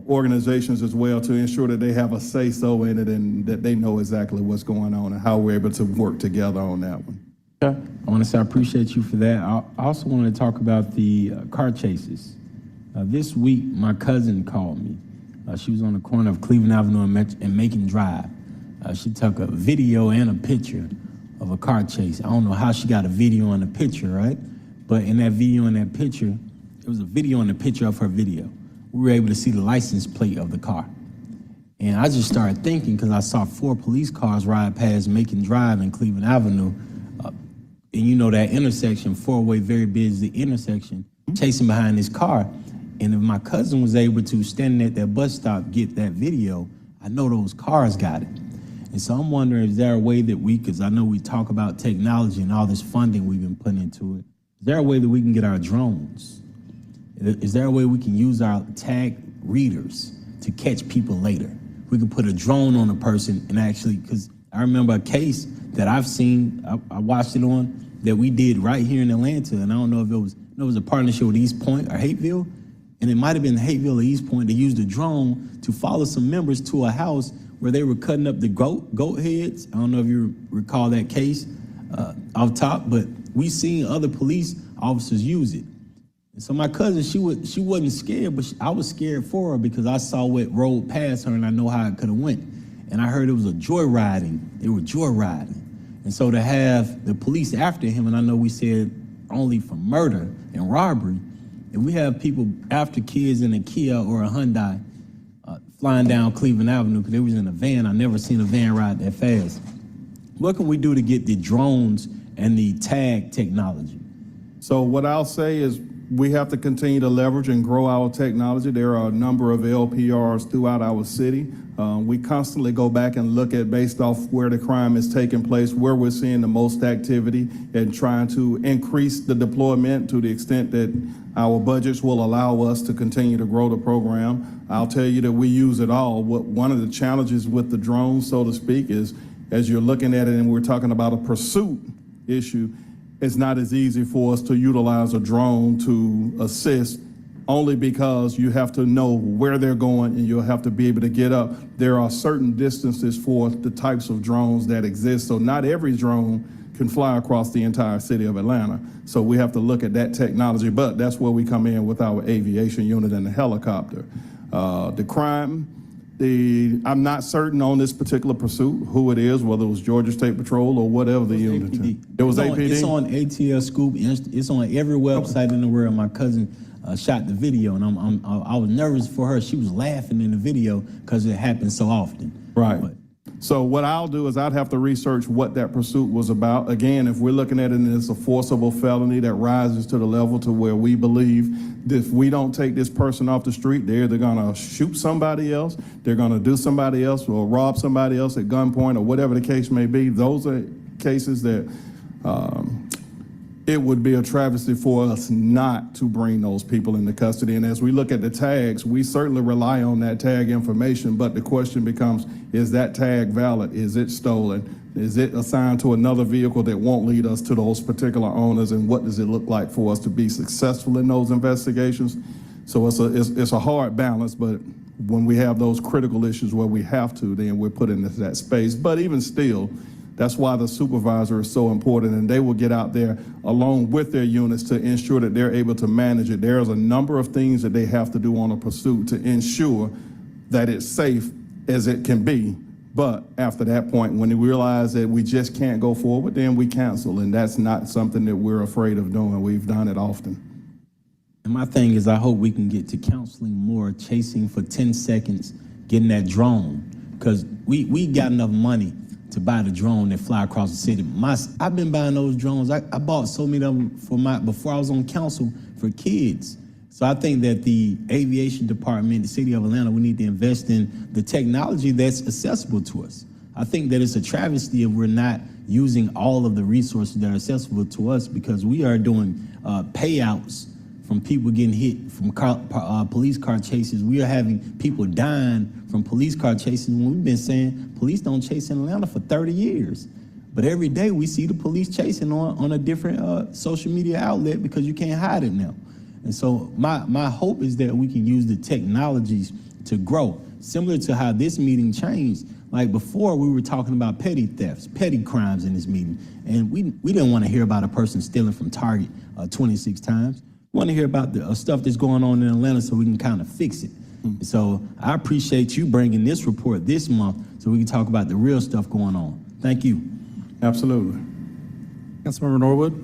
organizations as well, to ensure that they have a say-so in it and that they know exactly what's going on and how we're able to work together on that one. I want to say I appreciate you for that. I also wanted to talk about the car chases. This week, my cousin called me, She was on the corner of Cleveland Avenue and Macon Drive. She took a video and a picture of a car chase. I don't know how she got a video and a picture, right? But in that video and that picture, it was a video and a picture of her video. We were able to see the license plate of the car. And I just started thinking, because I saw 4 police cars ride past Macon Drive and Cleveland Avenue. And you know that intersection, 4-way, very busy intersection, chasing behind this car. And if my cousin was able to, standing at that bus stop, get that video, I know those cars got it. And so I'm wondering, is there a way that because I know we talk about technology and all this funding we've been putting into it, is there a way that we can get our drones? Is there a way we can use our tag readers to catch people later? We can put a drone on a person and actually, because I remember a case that I've seen, I watched it on, that we did right here in Atlanta, and I don't know if it was a partnership with East Point or Hateville, and it might have been Hateville or East Point. They used a drone to follow some members to a house where they were cutting up the goat heads. I don't know if you recall that case off top, but we seen other police officers use it. And so my cousin, she wasn't scared, but I was scared for her because I saw what rolled past her and I know how it could have went. And I heard it was a joyriding. They were joyriding. And so to have the police after him, and I know we said only for murder and robbery, if we have people after kids in a Kia or a Hyundai flying down Cleveland Avenue because they was in a van, I never seen a van ride that fast. What can we do to get the drones and the tag technology? So what I'll say is we have to continue to leverage and grow our technology. There are a number of LPRs throughout our city. We constantly go back and look at, based off where the crime is taking place, where we're seeing the most activity, and trying to increase the deployment to the extent that our budgets will allow us to continue to grow the program. I'll tell you that we use it all. One of the challenges with the drones, so to speak, is as you're looking at it and we're talking about a pursuit issue, it's not as easy for us to utilize a drone to assist, only because you have to know where they're going and you'll have to be able to get up. There are certain distances for the types of drones that exist, so not every drone can fly across the entire city of Atlanta. So we have to look at that technology, but that's where we come in with our aviation unit and the helicopter. The crime, I'm not certain on this particular pursuit who it is, whether it was Georgia State Patrol or whatever the unit. It was APD? It's on ATL Scoop. It's on every website in the world. My cousin shot the video, and I was nervous for her. She was laughing in the video because it happens so often. Right. So what I'll do is I'd have to research what that pursuit was about. Again, if we're looking at it as a forcible felony that rises to the level to where we believe that if we don't take this person off the street, they're either gonna shoot somebody else, they're gonna do somebody else, or rob somebody else at gunpoint, or whatever the case may be. Those are cases that it would be a travesty for us not to bring those people into custody. And as we look at the tags, we certainly rely on that tag information, but the question becomes, is that tag valid? Is it stolen? Is it assigned to another vehicle that won't lead us to those particular owners? And what does it look like for us to be successful in those investigations? So it's a hard balance, but when we have those critical issues where we have to, then we're put into that space. But even still, that's why the supervisor is so important, and they will get out there along with their units to ensure that they're able to manage it. There's a number of things that they have to do on a pursuit to ensure that it's safe as it can be. But after that point, when they realize that we just can't go forward, then we cancel, and that's not something that we're afraid of doing. We've done it often. And my thing is, I hope we can get to counseling more, chasing for 10 seconds, getting that drone, because we got enough money to buy the drone that fly across the city. I've been buying those drones. I bought so many of them before I was on council for kids. So I think that the aviation department, the city of Atlanta, we need to invest in the technology that's accessible to us. I think that it's a travesty if we're not using all of the resources that are accessible to us, because we are doing payouts from people getting hit from police car chases. We are having people dying from police car chases when we've been saying police don't chase in Atlanta for 30 years. But every day we see the police chasing on a different social media outlet because you can't hide it now. And so my hope is that we can use the technologies to grow, similar to how this meeting changed. Like before, we were talking about petty thefts, petty crimes in this meeting. And we didn't want to hear about a person stealing from Target 26 times. We want to hear about the stuff that's going on in Atlanta so we can kind of fix it. So I appreciate you bringing this report this month so we can talk about the real stuff going on. Thank you. Absolutely. Councilmember Norwood?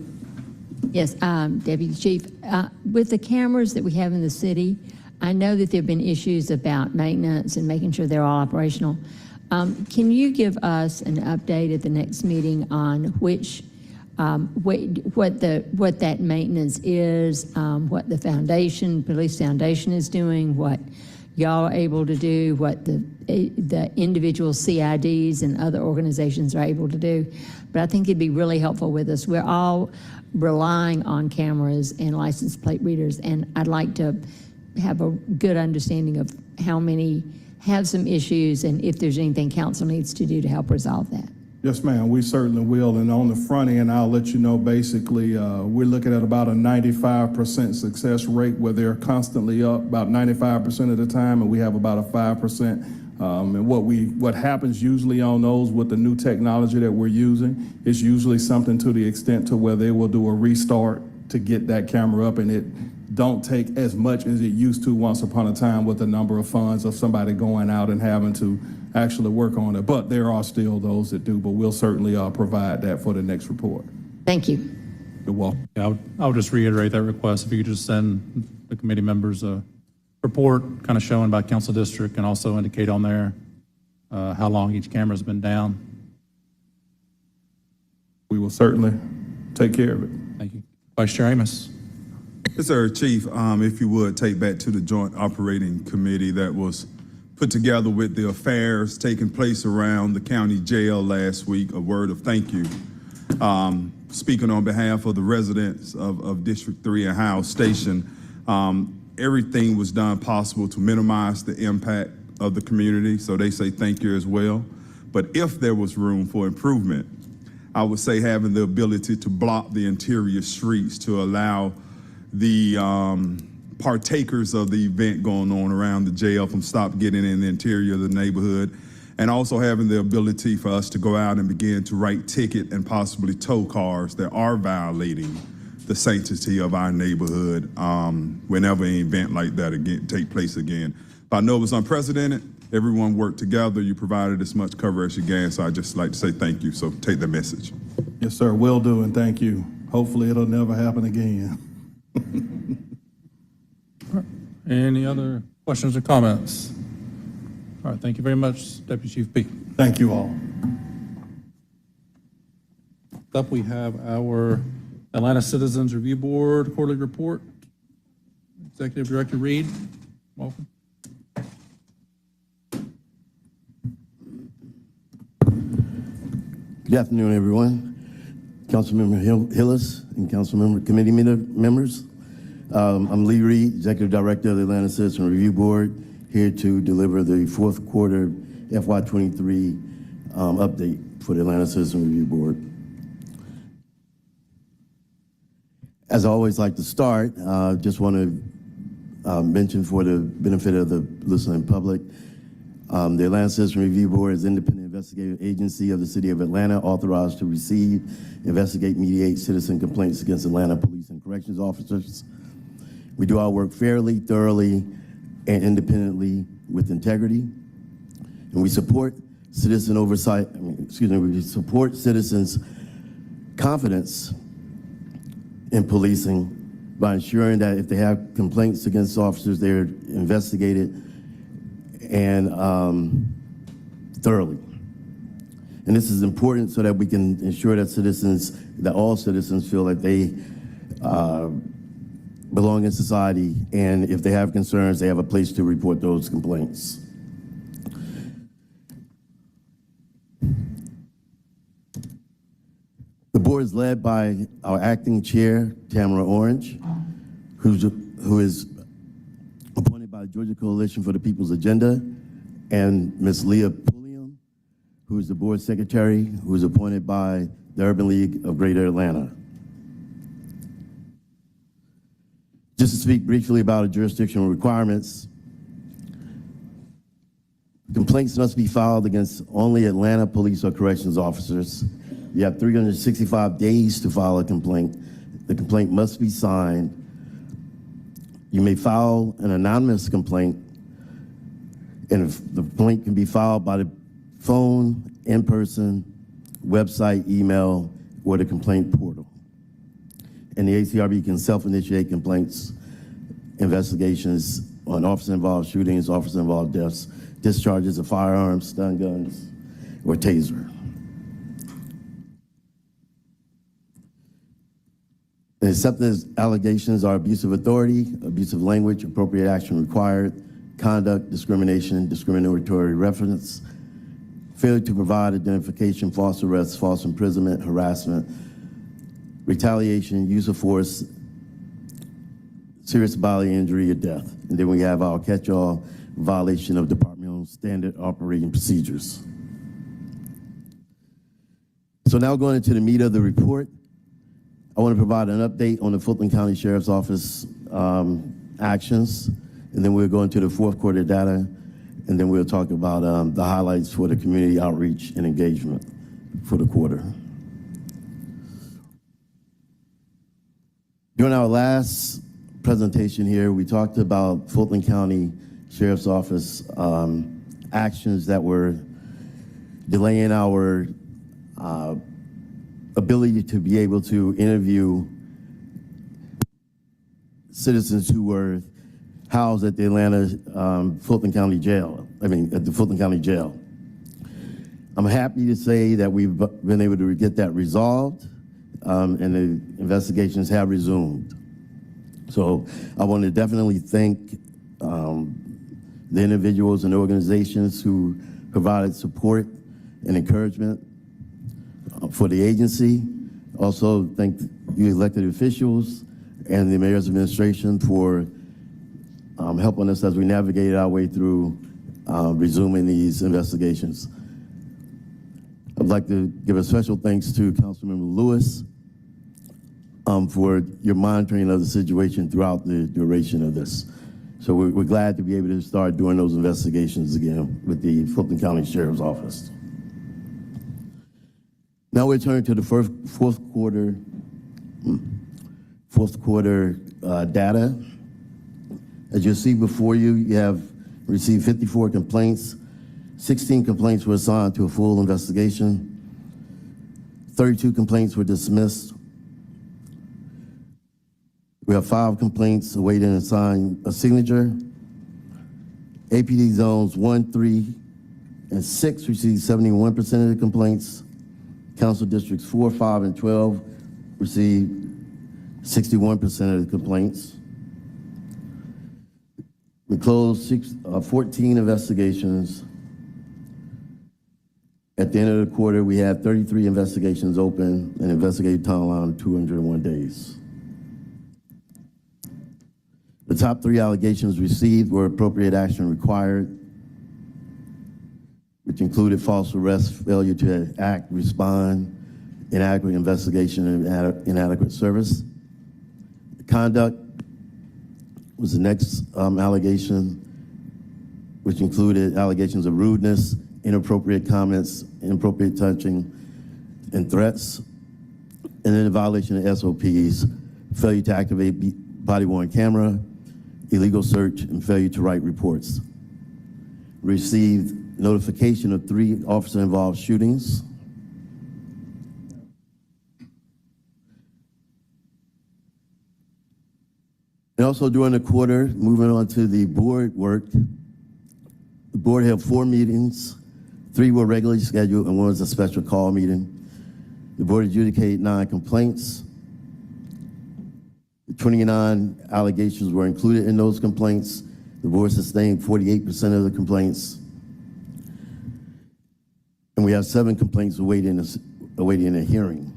Yes, Deputy Chief, with the cameras that we have in the city, I know that there have been issues about maintenance and making sure they're all operational. Can you give us an update at the next meeting on which, what that maintenance is, what the foundation, police foundation is doing, what y'all are able to do, what the individual CIDs and other organizations are able to do? But I think it'd be really helpful with us. We're all relying on cameras and license plate readers, and I'd like to have a good understanding of how many have some issues and if there's anything council needs to do to help resolve that. Yes, ma'am, we certainly will. And on the front end, I'll let you know, basically, we're looking at about a 95% success rate where they're constantly up about 95% of the time, and we have about a 5%. And what happens usually on those with the new technology that we're using is usually something to the extent to where they will do a restart to get that camera up, and it don't take as much as it used to once upon a time with the number of funds of somebody going out and having to actually work on it. But there are still those that do, but we'll certainly provide that for the next report. Thank you. You're welcome. Yeah, I would just reiterate that request. If you could just send the committee members a report kind of showing by council district and also indicate on there how long each camera's been down. We will certainly take care of it. Thank you. Vice Chair Amos. Yes, sir, Chief, if you would take back to the Joint Operating Committee that was put together with the affairs taking place around the county jail last week, a word of thank you. Speaking on behalf of the residents of District 3 and Howell Station, everything was done possible to minimize the impact of the community, so they say thank you as well. But if there was room for improvement, I would say having the ability to block the interior streets to allow the partakers of the event going on around the jail from stop getting in the interior of the neighborhood, and also having the ability for us to go out and begin to write ticket and possibly tow cars that are violating the sanctity of our neighborhood whenever an event like that again take place again. But I know it was unprecedented. Everyone worked together. You provided as much cover as you can, so I'd just like to say thank you. So take that message. Yes, sir, will do, and thank you. Hopefully it'll never happen again. Any other questions or comments? All right, thank you very much, Deputy Chief Peak. Thank you all. Up, we have our Atlanta Citizens Review Board quarterly report. Executive Director Reed, welcome. Good afternoon, everyone. Councilmember Hillis and Councilmember committee members. I'm Lee Reed, Executive Director of the Atlanta Citizen Review Board, here to deliver the fourth quarter FY23 update for the Atlanta Citizen Review Board. As I always like to start, just want to mention for the benefit of the listening public, the Atlanta Citizen Review Board is an independent investigative agency of the City of Atlanta authorized to receive, investigate, mediate citizen complaints against Atlanta police and corrections officers. We do our work fairly, thoroughly, and independently with integrity. And we support citizen oversight, we support citizens' confidence in policing by ensuring that if they have complaints against officers, they're investigated and thoroughly. And this is important so that we can ensure that all citizens feel that they belong in society, and if they have concerns, they have a place to report those complaints. The board is led by our acting chair, Tamara Orange, who is appointed by the Georgia Coalition for the People's Agenda, and Ms. Leah Pulliam, who is the board secretary, who is appointed by the Urban League of Greater Atlanta. Just to speak briefly about the jurisdictional requirements, complaints must be filed against only Atlanta police or corrections officers. You have 365 days to file a complaint. The complaint must be signed. You may file an anonymous complaint And the complaint can be filed by the phone, in person, website, email, or the complaint portal. And the ACRB can self-initiate complaints, investigations on officer-involved shootings, officer-involved deaths, discharges of firearms, stun guns, or taser. The acceptance allegations are abuse of authority, abuse of language, appropriate action required, conduct, discrimination, discriminatory reference, failure to provide identification, false arrest, false imprisonment, harassment, retaliation, use of force, serious bodily injury, or death. And then we have our catch-all violation of departmental standard operating procedures. So now going into the meat of the report, I want to provide an update on the Fulton County Sheriff's Office actions, and then we'll go into the fourth quarter data, and then we'll talk about the highlights for the community outreach and engagement for the quarter. During our last presentation here, we talked about Fulton County Sheriff's Office actions that were delaying our ability to be able to interview citizens who were housed at the Atlanta Fulton County Jail, at the Fulton County Jail. I'm happy to say that we've been able to get that resolved, and the investigations have resumed. So I want to definitely thank the individuals and organizations who provided support and encouragement for the agency. Also thank you elected officials and the mayor's administration for helping us as we navigate our way through resuming these investigations. I'd like to give a special thanks to Councilmember Lewis for your monitoring of the situation throughout the duration of this. So we're glad to be able to start doing those investigations again with the Fulton County Sheriff's Office. Now we're turning to the fourth quarter data. As you see before you, you have received 54 complaints. 16 complaints were assigned to a full investigation. 32 complaints were dismissed. We have 5 complaints awaiting a signature. APD zones 1, 3, and 6 received 71% of the complaints. Council districts 4, 5, and 12 received 61% of the complaints. We closed 14 investigations. At the end of the quarter, we had 33 investigations open and investigative timeline of 201 days. The top 3 allegations received were appropriate action required, which included false arrest, failure to act, respond, inadequate investigation, and inadequate service. Conduct was the next allegation, which included allegations of rudeness, inappropriate comments, inappropriate touching, and threats. And then a violation of SOPs, failure to activate body-worn camera, illegal search, and failure to write reports. Received notification of 3 officer-involved shootings. And also during the quarter, moving on to the board work, the board held 4 meetings. 3 were regularly scheduled and 1 was a special call meeting. The board adjudicated 9 complaints. 29 allegations were included in those complaints. The board sustained 48% of the complaints. And we have 7 complaints awaiting a hearing.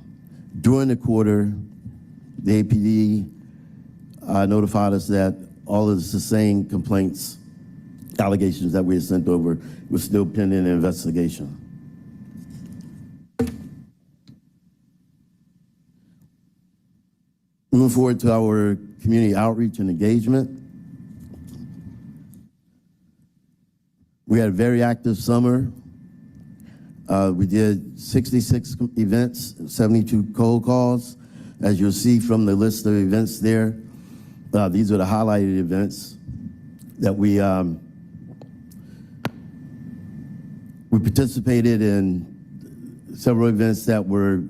During the quarter, the APD notified us that all of the sustained complaints, allegations that we had sent over, were still pending an investigation. Moving forward to our community outreach and engagement. We had a very active summer. We did 66 events, 72 cold calls. As you'll see from the list of events there, these are the highlighted events that we We participated in several events that were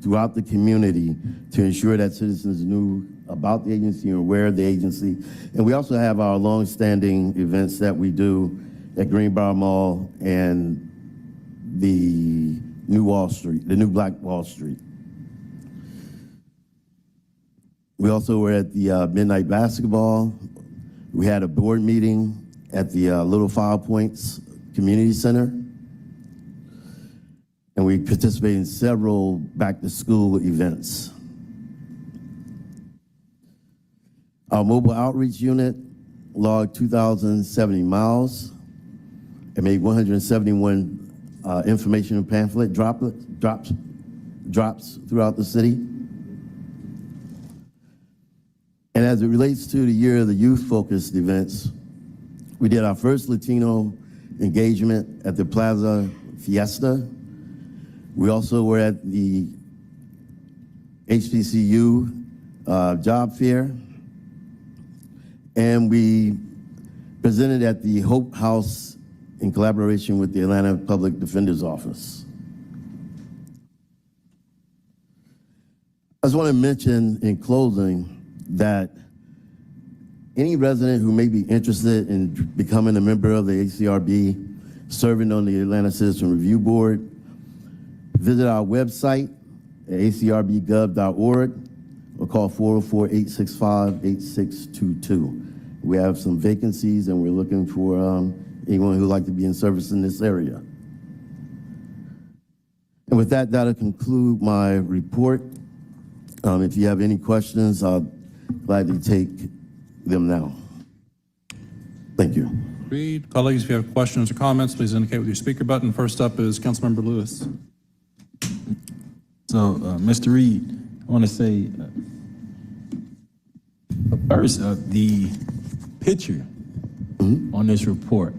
throughout the community to ensure that citizens knew about the agency and aware of the agency. And we also have our long-standing events that we do at Greenbrier Mall and the new Wall Street, the new Black Wall Street. We also were at the midnight basketball. We had a board meeting at the Little Five Points Community Center. And we participated in several back-to-school events. Our mobile outreach unit logged 2,070 miles and made 171 information and pamphlet drops throughout the city. And as it relates to the year of the youth-focused events, we did our first Latino engagement at the Plaza Fiesta. We also were at the HBCU job fair, and we presented at the Hope House in collaboration with the Atlanta Public Defender's Office. I just want to mention in closing that any resident who may be interested in becoming a member of the ACRB, serving on the Atlanta Citizen Review Board, visit our website at acrbgov.org or call 404-865-8622. We have some vacancies and we're looking for anyone who would like to be in service in this area. And with that, that'll conclude my report. If you have any questions, I'll gladly take them now. Thank you. Agreed. Colleagues, if you have questions or comments, please indicate with your speaker button. First up is Councilmember Lewis. So, Mr. Reed, I want to say, first, the picture on this report,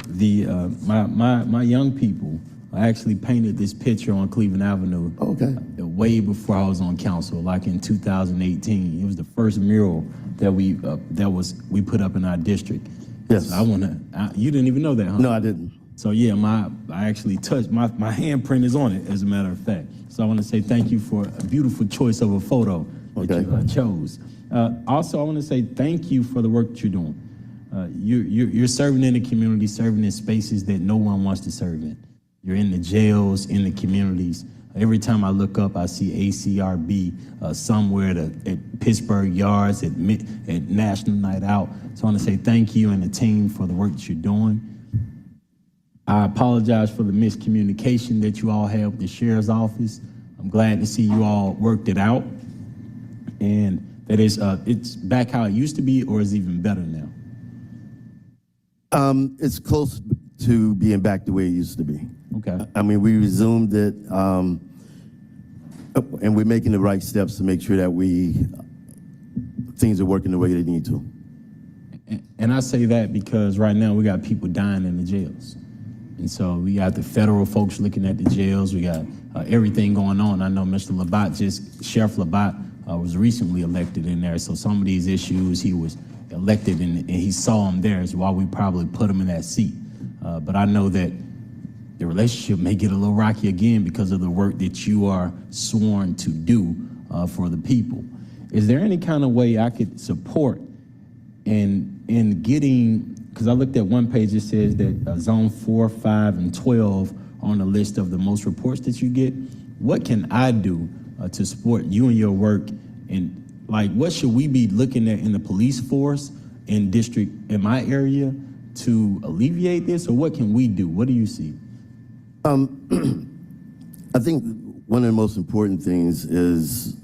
my young people actually painted this picture on Cleveland Avenue way before I was on council, like in 2018. It was the first mural that we put up in our district. Yes. So you didn't even know that, huh? No, I didn't. So yeah, I actually touched, my handprint is on it, as a matter of fact. So I want to say thank you for a beautiful choice of a photo that you chose. Also, I want to say thank you for the work that you're doing. You're serving in the community, serving in spaces that no one wants to serve in. You're in the jails, in the communities. Every time I look up, I see ACRB somewhere at Pittsburgh Yards, at National Night Out. So I want to say thank you and the team for the work that you're doing. I apologize for the miscommunication that you all had with the sheriff's office. I'm glad to see you all worked it out, and that it's back how it used to be, or is even better now? It's close to being back the way it used to be. Okay. I mean, we resumed it, and we're making the right steps to make sure that things are working the way they need to. And I say that because right now we got people dying in the jails. And so we got the federal folks looking at the jails. We got everything going on. I know Mr. Labatt, Sheriff Labatt was recently elected in there. So some of these issues he was elected and he saw them there is why we probably put him in that seat. But I know that the relationship may get a little rocky again because of the work that you are sworn to do for the people. Is there any kind of way I could support in getting, because I looked at one page that says that zone 4, 5, and 12 on the list of the most reports that you get. What can I do to support you and your work? And like, what should we be looking at in the police force in my area to alleviate this, or what can we do? What do you see? I think one of the most important things is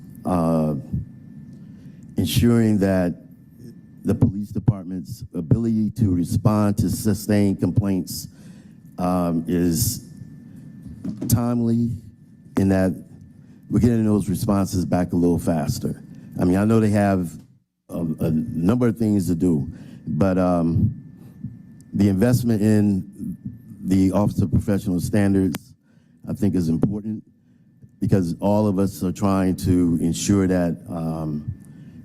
ensuring that the police department's ability to respond to sustained complaints is timely, in that we're getting those responses back a little faster. I mean, I know they have a number of things to do, but the investment in the Office of Professional Standards, I think, is important, because all of us are trying to ensure that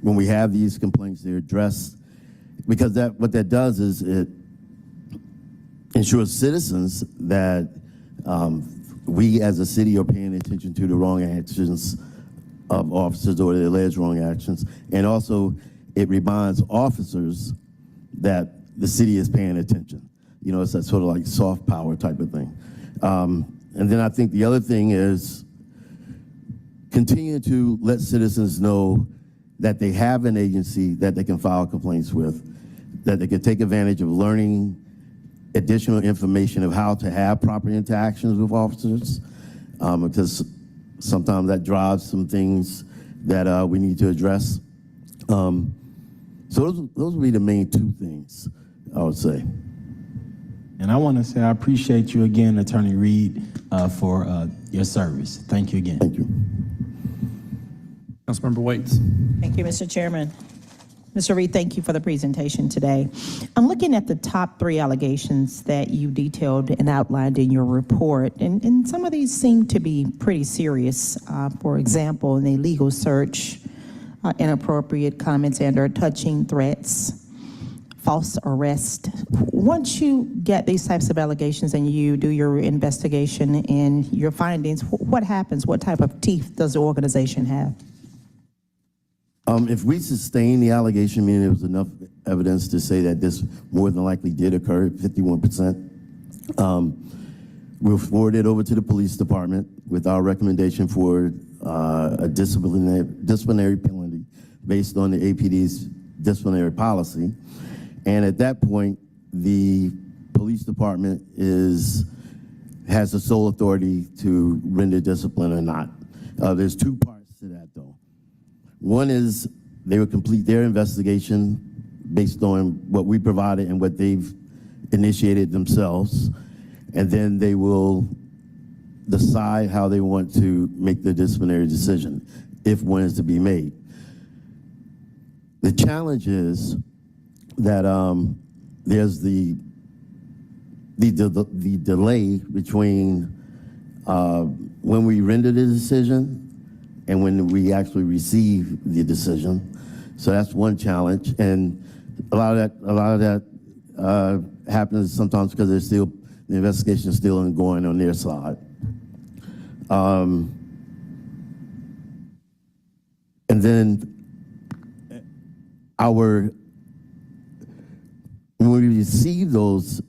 when we have these complaints, they're addressed, because what that does is it ensure citizens that we as a city are paying attention to the wrong actions of officers or the alleged wrong actions. And also, it reminds officers that the city is paying attention. You know, it's that sort of like soft power type of thing. And then I think the other thing is continue to let citizens know that they have an agency that they can file complaints with, that they can take advantage of learning additional information of how to have proper interactions with officers, because sometimes that drives some things that we need to address. So those would be the main two things, I would say. And I want to say I appreciate you again, Attorney Reed, for your service. Thank you again. Thank you. Councilmember Waits. Thank you, Mr. Chairman. Mr. Reed, thank you for the presentation today. I'm looking at the top 3 allegations that you detailed and outlined in your report, and some of these seem to be pretty serious. For example, an illegal search, inappropriate comments and/or touching threats, false arrest. Once you get these types of allegations and you do your investigation and your findings, what happens? What type of teeth does the organization have? If we sustain the allegation, meaning there was enough evidence to say that this more than likely did occur, 51%, we'll forward it over to the police department with our recommendation for a disciplinary penalty based on the APD's disciplinary policy. And at that point, the police department has the sole authority to render discipline or not. There's 2 parts to that, though. One is they will complete their investigation based on what we provided and what they've initiated themselves, and then they will decide how they want to make the disciplinary decision, if one is to be made. The challenge is that there's the delay between when we render the decision and when we actually receive the decision. So that's one challenge, and a lot of that happens sometimes because the investigation is still ongoing on their side. And then when we receive those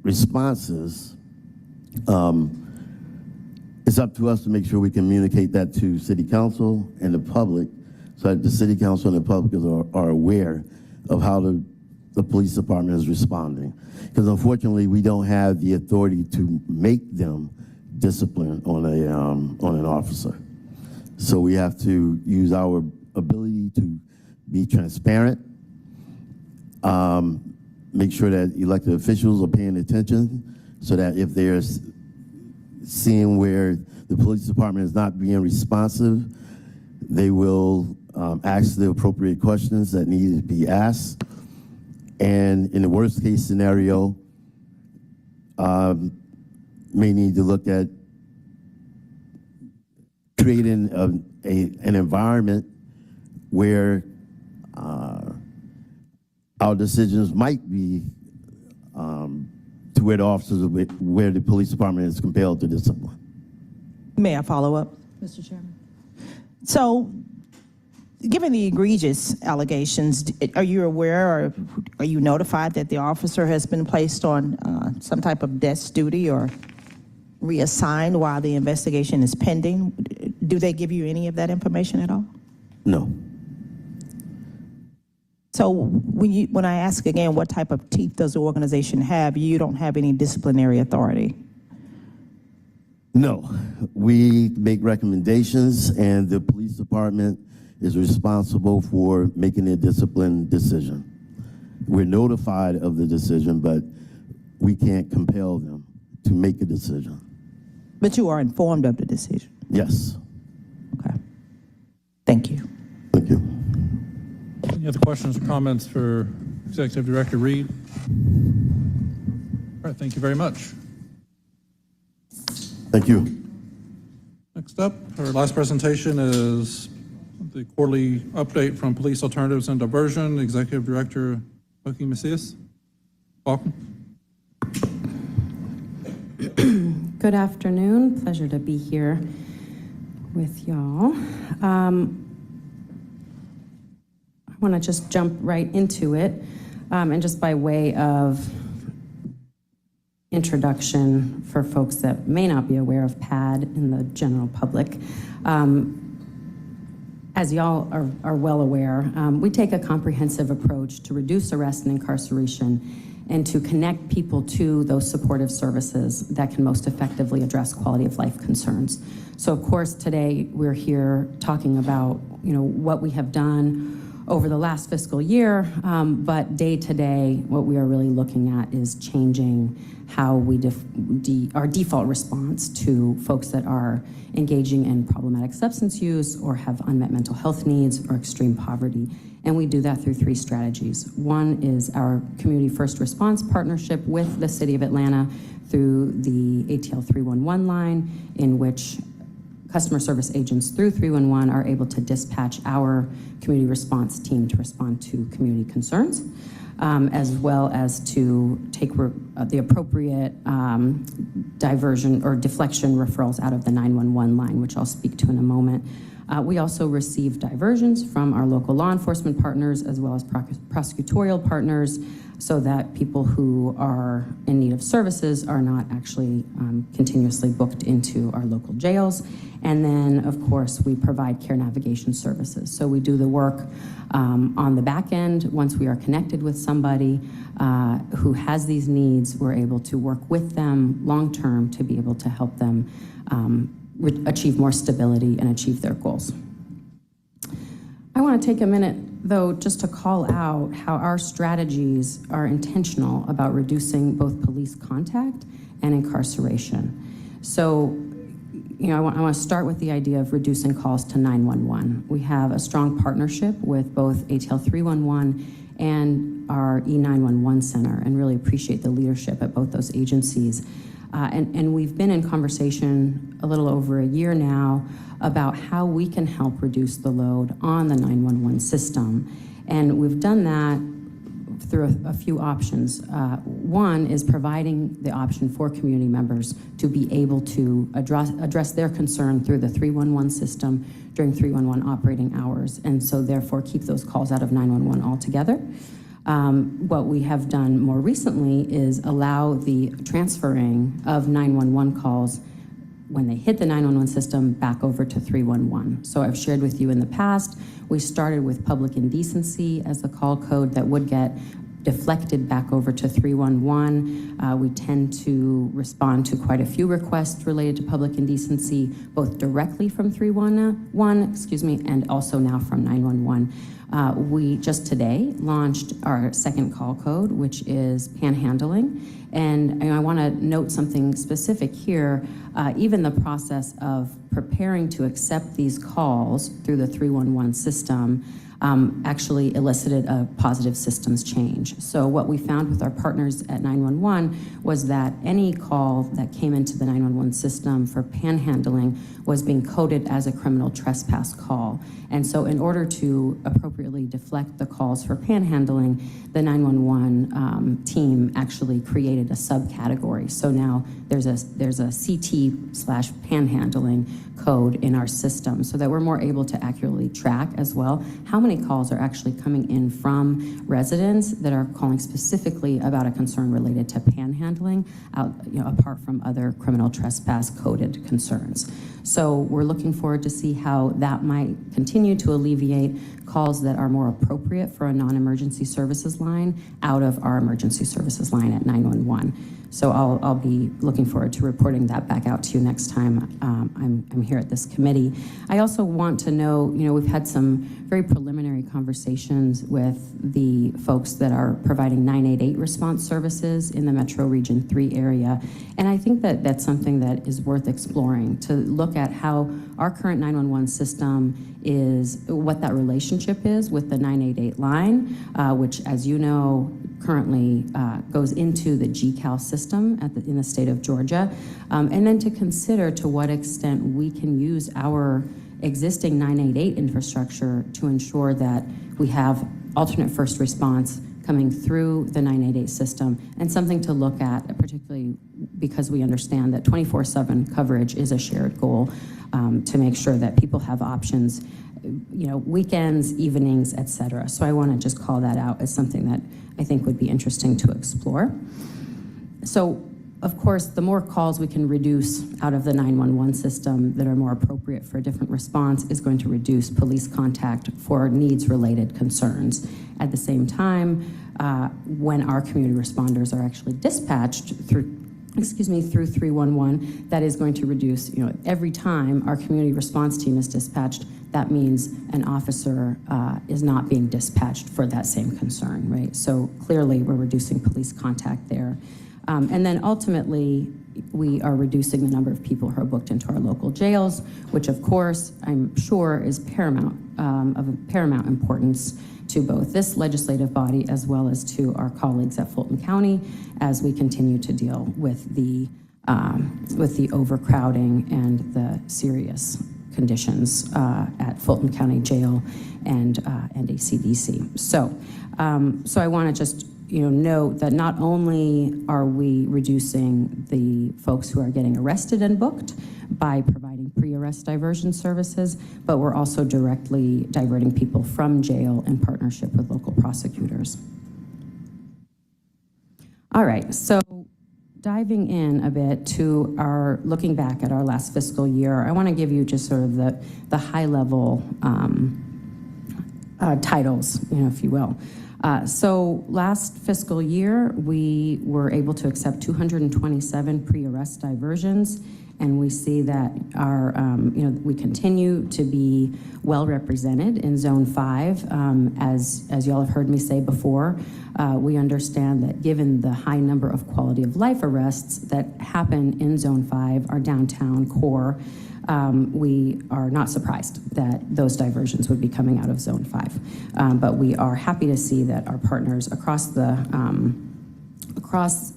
responses, it's up to us to make sure we communicate that to City Council and the public, so that the City Council and the public are aware of how the police department is responding. Because unfortunately, we don't have the authority to make them discipline on an officer. So we have to use our ability to be transparent, make sure that elected officials are paying attention, so that if they're seeing where the police department is not being responsive, they will ask the appropriate questions that need to be asked. And in the worst case scenario, may need to look at creating an environment where our decisions might be to where the officers, where the police department is compelled to discipline. May I follow up, Mr. Chairman? So, given the egregious allegations, are you aware or are you notified that the officer has been placed on some type of desk duty or reassigned while the investigation is pending? Do they give you any of that information at all? No. So when I ask again, what type of teeth does the organization have, you don't have any disciplinary authority? No. We make recommendations, and the police department is responsible for making a discipline decision. We're notified of the decision, but we can't compel them to make a decision. But you are informed of the decision? Yes. Okay. Thank you. Thank you. Any other questions or comments for Executive Director Reed? All right, thank you very much. Thank you. Next up, our last presentation is the quarterly update from Police Alternatives and Diversion, Executive Director Joaquin Macias. Welcome. Good afternoon. Pleasure to be here with y'all. I want to just jump right into it, and just by way of introduction for folks that may not be aware of PAD in the general public. As y'all are well aware, we take a comprehensive approach to reduce arrest and incarceration and to connect people to those supportive services that can most effectively address quality of life concerns. So of course, today we're here talking about, what we have done over the last fiscal year, but day to day, what we are really looking at is changing how we our default response to folks that are engaging in problematic substance use or have unmet mental health needs or extreme poverty. And we do that through 3 strategies. One is our community first response partnership with the City of Atlanta through the ATL 311 line, in which customer service agents through 311 are able to dispatch our community response team to respond to community concerns, as well as to take the appropriate diversion or deflection referrals out of the 911 line, which I'll speak to in a moment. We also receive diversions from our local law enforcement partners as well as prosecutorial partners, so that people who are in need of services are not actually continuously booked into our local jails. And then, of course, we provide care navigation services. So we do the work on the back end. Once we are connected with somebody who has these needs, we're able to work with them long-term to be able to help them achieve more stability and achieve their goals. I want to take a minute, though, just to call out how our strategies are intentional about reducing both police contact and incarceration. So, I want to start with the idea of reducing calls to 911. We have a strong partnership with both ATL 311 and our E911 Center, and really appreciate the leadership at both those agencies. And we've been in conversation a little over a year now about how we can help reduce the load on the 911 system. And we've done that through a few options. One is providing the option for community members to be able to address their concern through the 311 system during 311 operating hours, and so therefore keep those calls out of 911 altogether. What we have done more recently is allow the transferring of 911 calls when they hit the 911 system back over to 311. So I've shared with you in the past, we started with public indecency as the call code that would get deflected back over to 311. We tend to respond to quite a few requests related to public indecency, both directly from 311, and also now from 911. We just today launched our second call code, which is panhandling. And I want to note something specific here. Even the process of preparing to accept these calls through the 311 system actually elicited a positive systems change. So what we found with our partners at 911 was that any call that came into the 911 system for panhandling was being coded as a criminal trespass call. And so in order to appropriately deflect the calls for panhandling, the 911 team actually created a subcategory. So now there's a CT/panhandling code in our system, so that we're more able to accurately track as well how many calls are actually coming in from residents that are calling specifically about a concern related to panhandling, apart from other criminal trespass coded concerns. So we're looking forward to see how that might continue to alleviate calls that are more appropriate for a non-emergency services line out of our emergency services line at 911. So I'll be looking forward to reporting that back out to you next time I'm here at this committee. I also want to know, we've had some very preliminary conversations with the folks that are providing 988 response services in the Metro Region 3 area. And I think that that's something that is worth exploring, to look at how our current 911 system is, what that relationship is with the 988 line, which, as you know, currently goes into the GCAL system in the state of Georgia, and then to consider to what extent we can use our existing 988 infrastructure to ensure that we have alternate first response coming through the 988 system, and something to look at, particularly because we understand that 24/7 coverage is a shared goal, to make sure that people have options, weekends, evenings, et cetera. So I want to just call that out as something that I think would be interesting to explore. So, of course, the more calls we can reduce out of the 911 system that are more appropriate for a different response is going to reduce police contact for needs-related concerns. At the same time, when our community responders are actually dispatched through 311, that is going to reduce, every time our community response team is dispatched, that means an officer is not being dispatched for that same concern, right? So clearly, we're reducing police contact there. And then ultimately, we are reducing the number of people who are booked into our local jails, which of course, I'm sure is paramount, of paramount importance to both this legislative body as well as to our colleagues at Fulton County as we continue to deal with the overcrowding and the serious conditions at Fulton County Jail and ACDC. So I want to just note that not only are we reducing the folks who are getting arrested and booked by providing pre-arrest diversion services, but we're also directly diverting people from jail in partnership with local prosecutors. All right, so diving in a bit to looking back at our last fiscal year, I want to give you just sort of the high-level titles, if you will. So last fiscal year, we were able to accept 227 pre-arrest diversions, and we see that we continue to be well represented in Zone 5. As y'all have heard me say before, we understand that given the high number of quality of life arrests that happen in Zone 5, our downtown core, we are not surprised that those diversions would be coming out of Zone 5. But we are happy to see that our partners across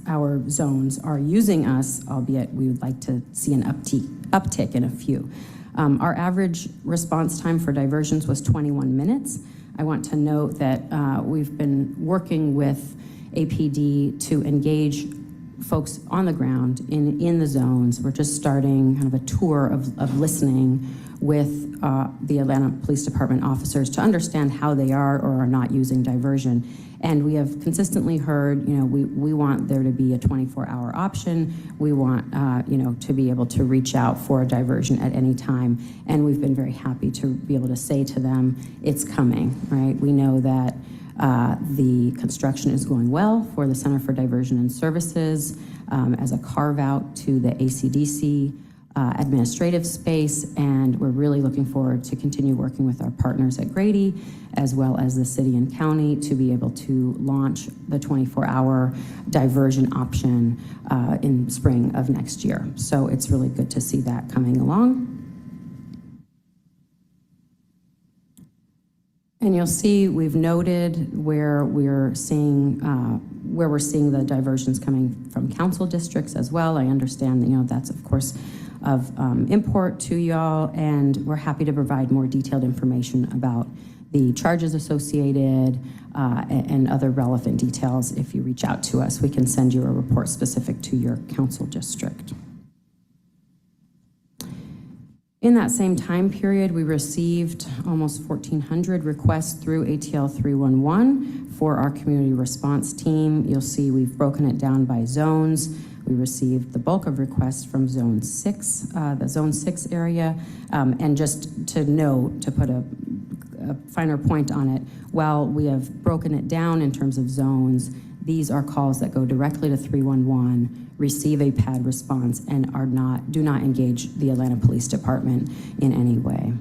our zones are using us, albeit we would like to see an uptick in a few. Our average response time for diversions was 21 minutes. I want to note that we've been working with APD to engage folks on the ground in the zones. We're just starting kind of a tour of listening with the Atlanta Police Department officers to understand how they are or are not using diversion. And we have consistently heard, we want there to be a 24-hour option. We want, to be able to reach out for a diversion at any time. And we've been very happy to be able to say to them, it's coming, right? We know that the construction is going well for the Center for Diversion and Services as a carve-out to the ACDC administrative space, and we're really looking forward to continue working with our partners at Grady as well as the city and county to be able to launch the 24-hour diversion option in spring of next year. So it's really good to see that coming along. And you'll see we've noted where we're seeing the diversions coming from council districts as well. I understand that, that's of course of import to y'all, and we're happy to provide more detailed information about the charges associated and other relevant details. If you reach out to us, we can send you a report specific to your council district. In that same time period, we received almost 1,400 requests through ATL 311 for our community response team. You'll see we've broken it down by zones. We received the bulk of requests from Zone 6, the Zone 6 area. And just to note, to put a finer point on it, while we have broken it down in terms of zones, these are calls that go directly to 311, receive a PAD response, and do not engage the Atlanta Police Department in any way.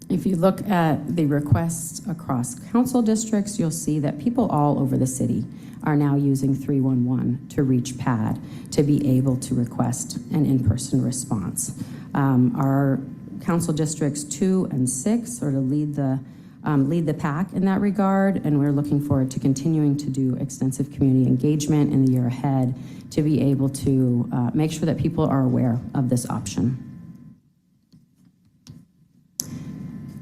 If you look at the requests across council districts, you'll see that people all over the city are now using 311 to reach PAD to be able to request an in-person response. Our council districts 2 and 6 sort of lead the pack in that regard, and we're looking forward to continuing to do extensive community engagement in the year ahead to be able to make sure that people are aware of this option.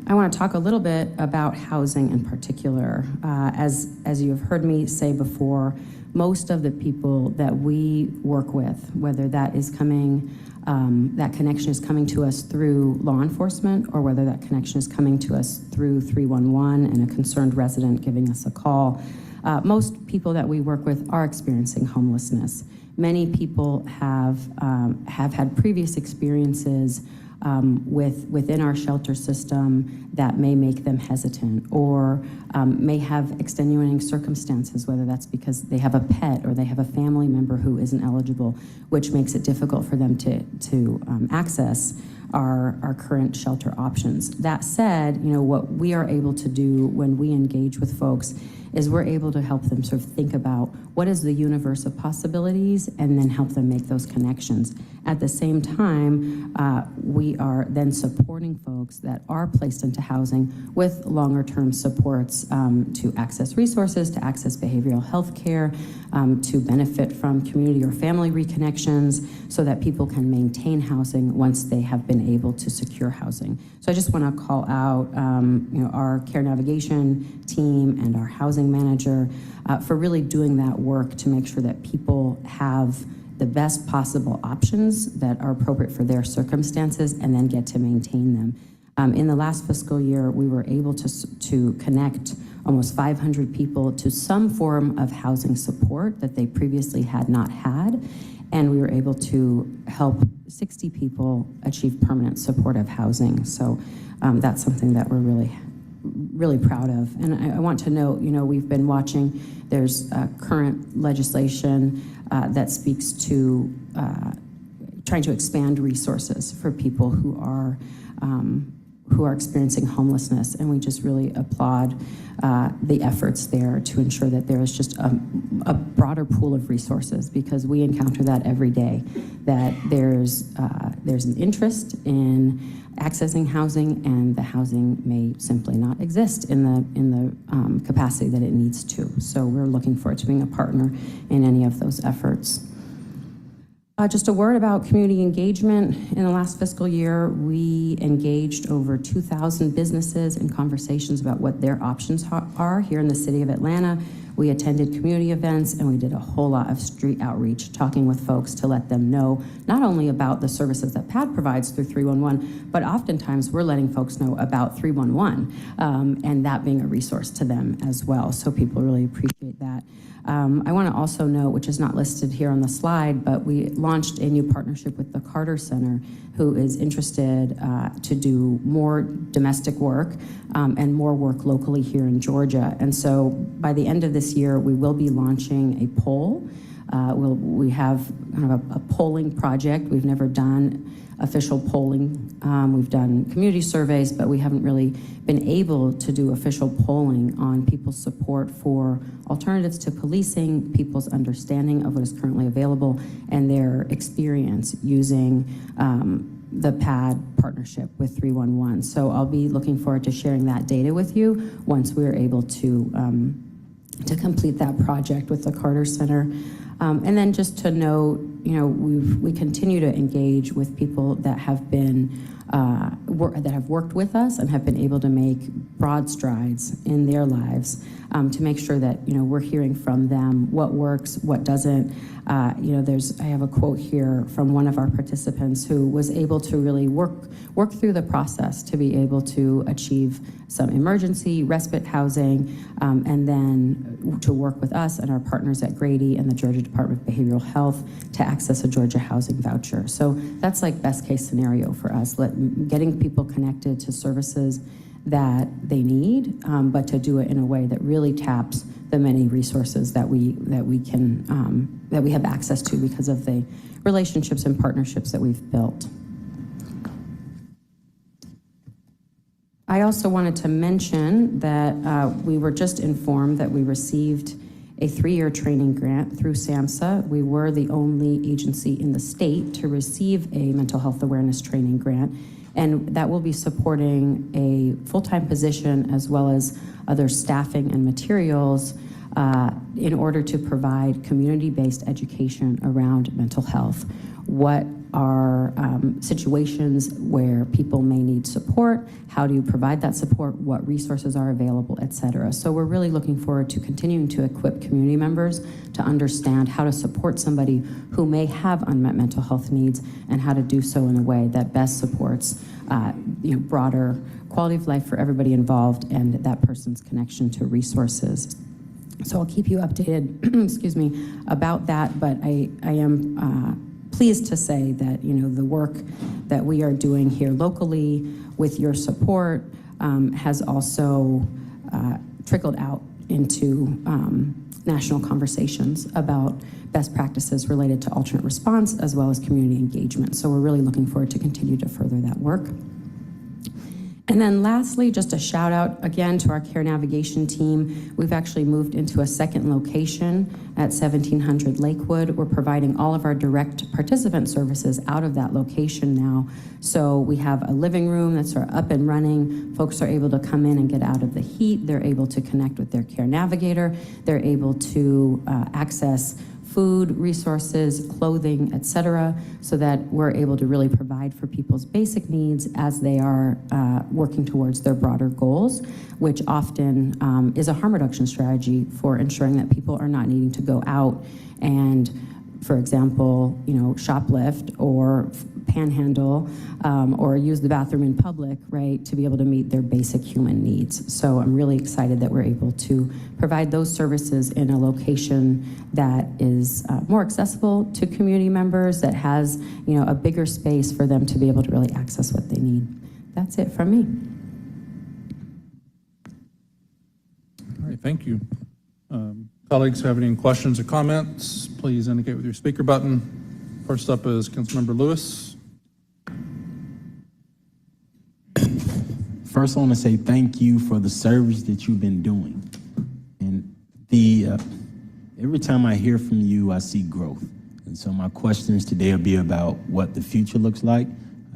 I want to talk a little bit about housing in particular. As you have heard me say before, most of the people that we work with, whether that is coming, that connection is coming to us through law enforcement, or whether that connection is coming to us through 311 and a concerned resident giving us a call, most people that we work with are experiencing homelessness. Many people have had previous experiences within our shelter system that may make them hesitant, or may have extenuating circumstances, whether that's because they have a pet or they have a family member who isn't eligible, which makes it difficult for them to access our current shelter options. That said, what we are able to do when we engage with folks is we're able to help them sort of think about what is the universe of possibilities and then help them make those connections. At the same time, we are then supporting folks that are placed into housing with longer term supports to access resources, to access behavioral health care, to benefit from community or family reconnections so that people can maintain housing once they have been able to secure housing. So I just want to call out our care navigation team and our housing manager for really doing that work to make sure that people have the best possible options that are appropriate for their circumstances and then get to maintain them. In the last fiscal year, we were able to connect almost 500 people to some form of housing support that they previously had not had, and we were able to help 60 people achieve permanent supportive housing. So that's something that we're really proud of. And I want to note, we've been watching, there's current legislation that speaks to trying to expand resources for people who are experiencing homelessness, and we just really applaud the efforts there to ensure that there is just a broader pool of resources, because we encounter that every day, that there's an interest in accessing housing, and the housing may simply not exist in the capacity that it needs to. So we're looking forward to being a partner in any of those efforts. Just a word about community engagement. In the last fiscal year, we engaged over 2,000 businesses in conversations about what their options are here in the city of Atlanta. We attended community events, and we did a whole lot of street outreach, talking with folks to let them know not only about the services that PAD provides through 311, but oftentimes we're letting folks know about 311 and that being a resource to them as well. So people really appreciate that. I want to also note, which is not listed here on the slide, but we launched a new partnership with the Carter Center, who is interested to do more domestic work and more work locally here in Georgia. And so by the end of this year, we will be launching a poll. We have kind of a polling project. We've never done official polling. We've done community surveys, but we haven't really been able to do official polling on people's support for alternatives to policing, people's understanding of what is currently available, and their experience using the PAD partnership with 311. So I'll be looking forward to sharing that data with you once we're able to complete that project with the Carter Center. And then just to note, we continue to engage with people that have been that have worked with us and have been able to make broad strides in their lives to make sure that we're hearing from them what works, what doesn't. I have a quote here from one of our participants who was able to really work through the process to be able to achieve some emergency respite housing, and then to work with us and our partners at Grady and the Georgia Department of Behavioral Health to access a Georgia housing voucher. So that's like best case scenario for us, getting people connected to services that they need, but to do it in a way that really taps the many resources that we have access to because of the relationships and partnerships that we've built. I also wanted to mention that we were just informed that we received a 3-year training grant through SAMHSA. We were the only agency in the state to receive a mental health awareness training grant, and that will be supporting a full-time position as well as other staffing and materials in order to provide community-based education around mental health. What are situations where people may need support. How do you provide that support? What resources are available, et cetera. So we're really looking forward to continuing to equip community members to understand how to support somebody who may have unmet mental health needs and how to do so in a way that best supports broader quality of life for everybody involved and that person's connection to resources. So I'll keep you updated, excuse me, about that, but I am pleased to say that, the work that we are doing here locally with your support has also trickled out into national conversations about best practices related to alternate response as well as community engagement. So we're really looking forward to continue to further that work. And then lastly, just a shout out again to our care navigation team. We've actually moved into a second location at 1700 Lakewood. We're providing all of our direct participant services out of that location now. So we have a living room that's up and running. Folks are able to come in and get out of the heat. They're able to connect with their care navigator. They're able to access food, resources, clothing, et cetera, so that we're able to really provide for people's basic needs as they are working towards their broader goals, which often is a harm reduction strategy for ensuring that people are not needing to go out and, for example, shoplift or panhandle or use the bathroom in public, right, to be able to meet their basic human needs. So I'm really excited that we're able to provide those services in a location that is more accessible to community members, that has, a bigger space for them to be able to really access what they need. That's it from me. All right, thank you. Colleagues, have any questions or comments, please indicate with your speaker button. First up is Councilmember Lewis. First, I want to say thank you for the service that you've been doing. And every time I hear from you, I see growth. And so my questions today will be about what the future looks like.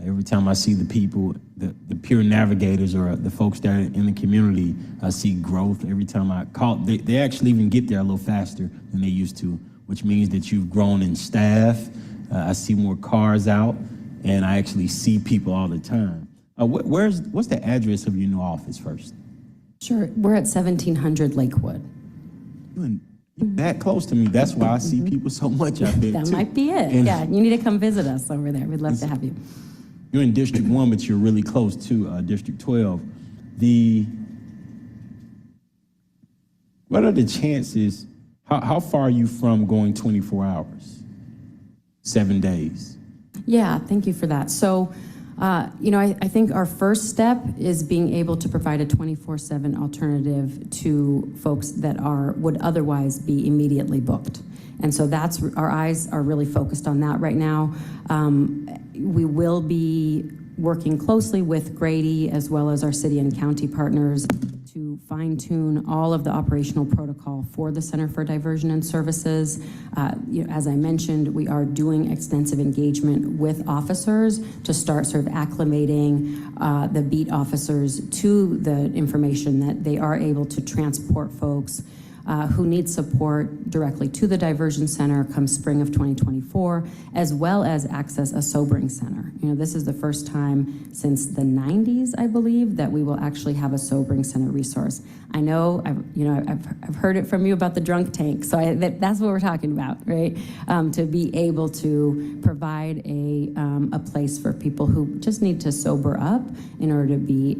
Every time I see the people, the peer navigators or the folks that are in the community, I see growth. Every time I call, they actually even get there a little faster than they used to, which means that you've grown in staff. I see more cars out, and I actually see people all the time. What's the address of your new office first? Sure, we're at 1700 Lakewood. You're that close to me. That's why I see people so much out there. That too. might be it. And yeah, you need to come visit us over there. We'd love to have you. You're in District 1, but you're really close to District 12. What are the chances, how far are you from going 24 hours, 7 days? Yeah, thank you for that. So, I think our first step is being able to provide a 24/7 alternative to folks that would otherwise be immediately booked. And so our eyes are really focused on that right now. We will be working closely with Grady as well as our city and county partners to fine-tune all of the operational protocol for the Center for Diversion and Services. As I mentioned, we are doing extensive engagement with officers to start sort of acclimating the beat officers to the information that they are able to transport folks who need support directly to the diversion center come spring of 2024, as well as access a sobering center. This is the first time since the 90s, I believe, that we will actually have a sobering center resource. I know, I've heard it from you about the drunk tank, so that's what we're talking about, right? To be able to provide a place for people who just need to sober up in order to be,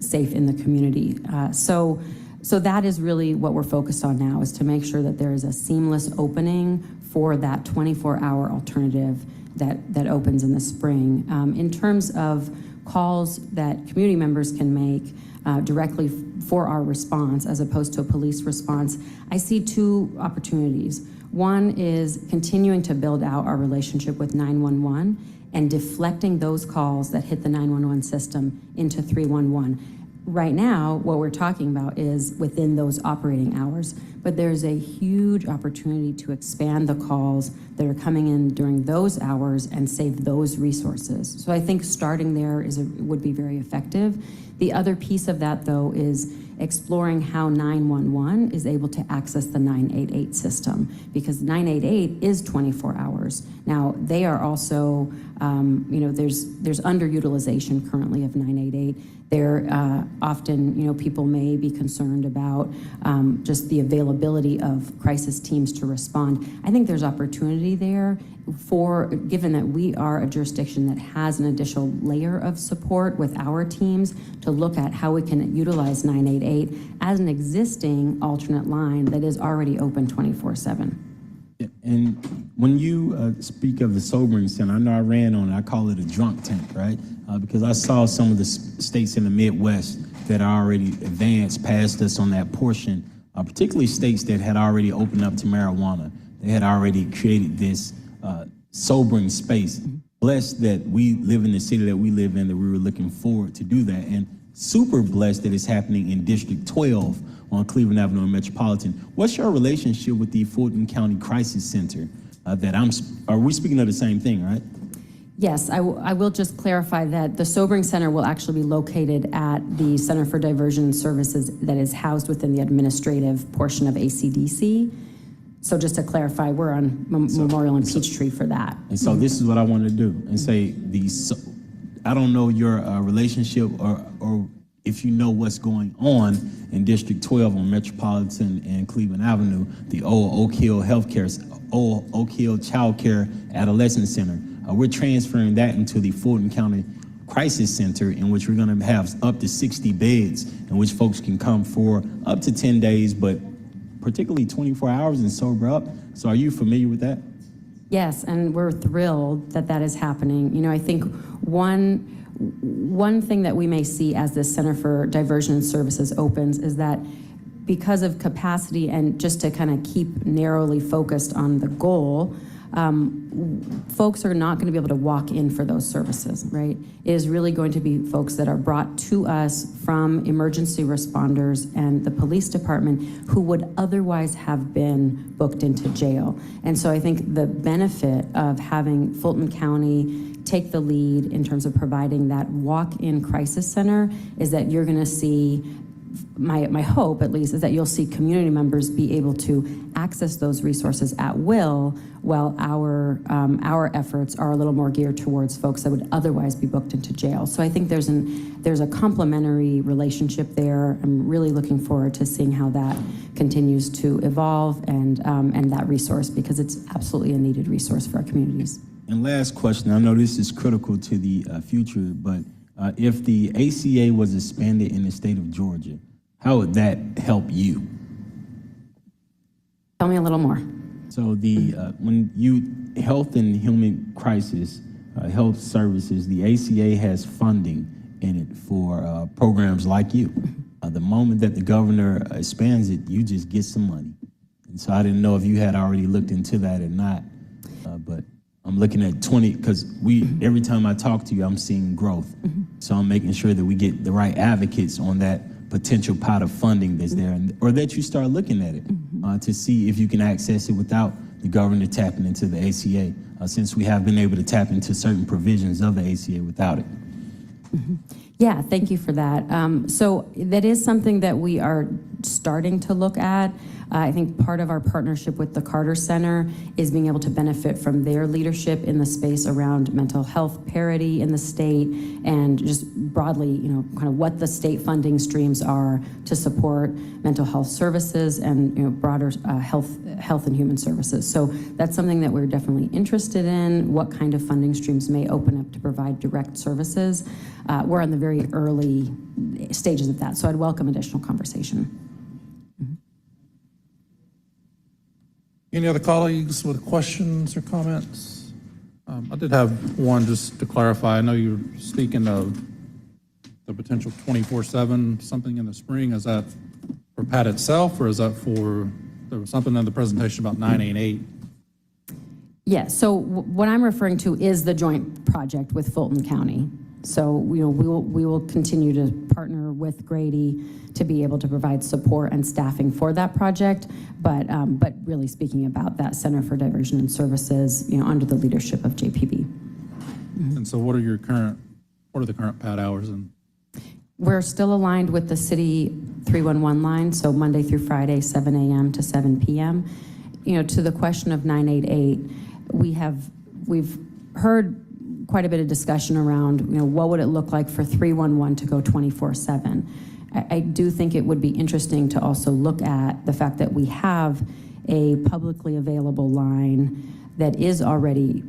safe in the community. So that is really what we're focused on now, is to make sure that there is a seamless opening for that 24-hour alternative that opens in the spring. In terms of calls that community members can make directly for our response as opposed to a police response, I see two opportunities. One is continuing to build out our relationship with 911 and deflecting those calls that hit the 911 system into 311. Right now, what we're talking about is within those operating hours, but there's a huge opportunity to expand the calls that are coming in during those hours and save those resources. So I think starting there would be very effective. The other piece of that, though, is exploring how 911 is able to access the 988 system, because 988 is 24 hours. Now, they are also, there's underutilization currently of 988. There often, people may be concerned about just the availability of crisis teams to respond. I think there's opportunity there given that we are a jurisdiction that has an additional layer of support with our teams, to look at how we can utilize 988 as an existing alternate line that is already open 24/7. And when you speak of the sobering center, I know I ran on it, I call it a drunk tank, right? Because I saw some of the states in the Midwest that are already advanced past us on that portion, particularly states that had already opened up to marijuana. They had already created this sobering space. Blessed that we live in the city that we live in, that we were looking forward to do that. And super blessed that it's happening in District 12 on Cleveland Avenue and Metropolitan. What's your relationship with the Fulton County Crisis Center? Are we speaking of the same thing, right? Yes, I will just clarify that the sobering center will actually be located at the Center for Diversion Services that is housed within the administrative portion of ACDC. So just to clarify, we're on Memorial and Peachtree for that. And so this is what I want to do and say I don't know your relationship or if you know what's going on in District 12 on Metropolitan and Cleveland Avenue, the old Oak Hill Oak Hill Child Care Adolescent Center. We're transferring that into the Fulton County Crisis Center, in which we're going to have up to 60 beds in which folks can come for up to 10 days, but particularly 24 hours and sober up. So are you familiar with that? Yes, and we're thrilled that that is happening. I think one thing that we may see as this Center for Diversion and Services opens is that because of capacity, and just to kind of keep narrowly focused on the goal, folks are not going to be able to walk in for those services, right? It is really going to be folks that are brought to us from emergency responders and the police department who would otherwise have been booked into jail. And so I think the benefit of having Fulton County take the lead in terms of providing that walk-in crisis center is that you're going to see, my hope at least, is that you'll see community members be able to access those resources at will, while our efforts are a little more geared towards folks that would otherwise be booked into jail. So I think there's a complementary relationship there. I'm really looking forward to seeing how that continues to evolve and that resource, because it's absolutely a needed resource for our communities. And last question, I know this is critical to the future, but if the ACA was expanded in the state of Georgia, how would that help you? Tell me a little more. So when Health and Human Crisis, Health Services, the ACA has funding in it for programs like you. The moment that the governor expands it, you just get some money. And so I didn't know if you had already looked into that or not, but I'm looking at 20, because every time I talk to you, I'm seeing growth. So I'm making sure that we get the right advocates on that potential pot of funding that's there, or that you start looking at it to see if you can access it without the governor tapping into the ACA, since we have been able to tap into certain provisions of the ACA without it. Yeah, thank you for that. So that is something that we are starting to look at. I think part of our partnership with the Carter Center is being able to benefit from their leadership in the space around mental health parity in the state, and just broadly, kind of what the state funding streams are to support mental health services and broader health and human services. So that's something that we're definitely interested in. What kind of funding streams may open up to provide direct services? We're on the very early stages of that, so I'd welcome additional conversation. Any other colleagues with questions or comments? I did have one just to clarify. I know you're speaking of the potential 24/7 something in the spring. Is that for PAT itself, or is that there was something in the presentation about 988? Yes, so what I'm referring to is the joint project with Fulton County. So we will continue to partner with Grady to be able to provide support and staffing for that project, but really speaking about that Center for Diversion and Services, under the leadership of JPB. And so what are the current PAT hours? And We're still aligned with the city 311 line, so Monday through Friday, 7 a.m. to 7 p.m. You know, to the question of 988, we've heard quite a bit of discussion around, you know, what would it look like for 311 to go 24/7. I do think it would be interesting to also look at the fact that we have a publicly available line that is already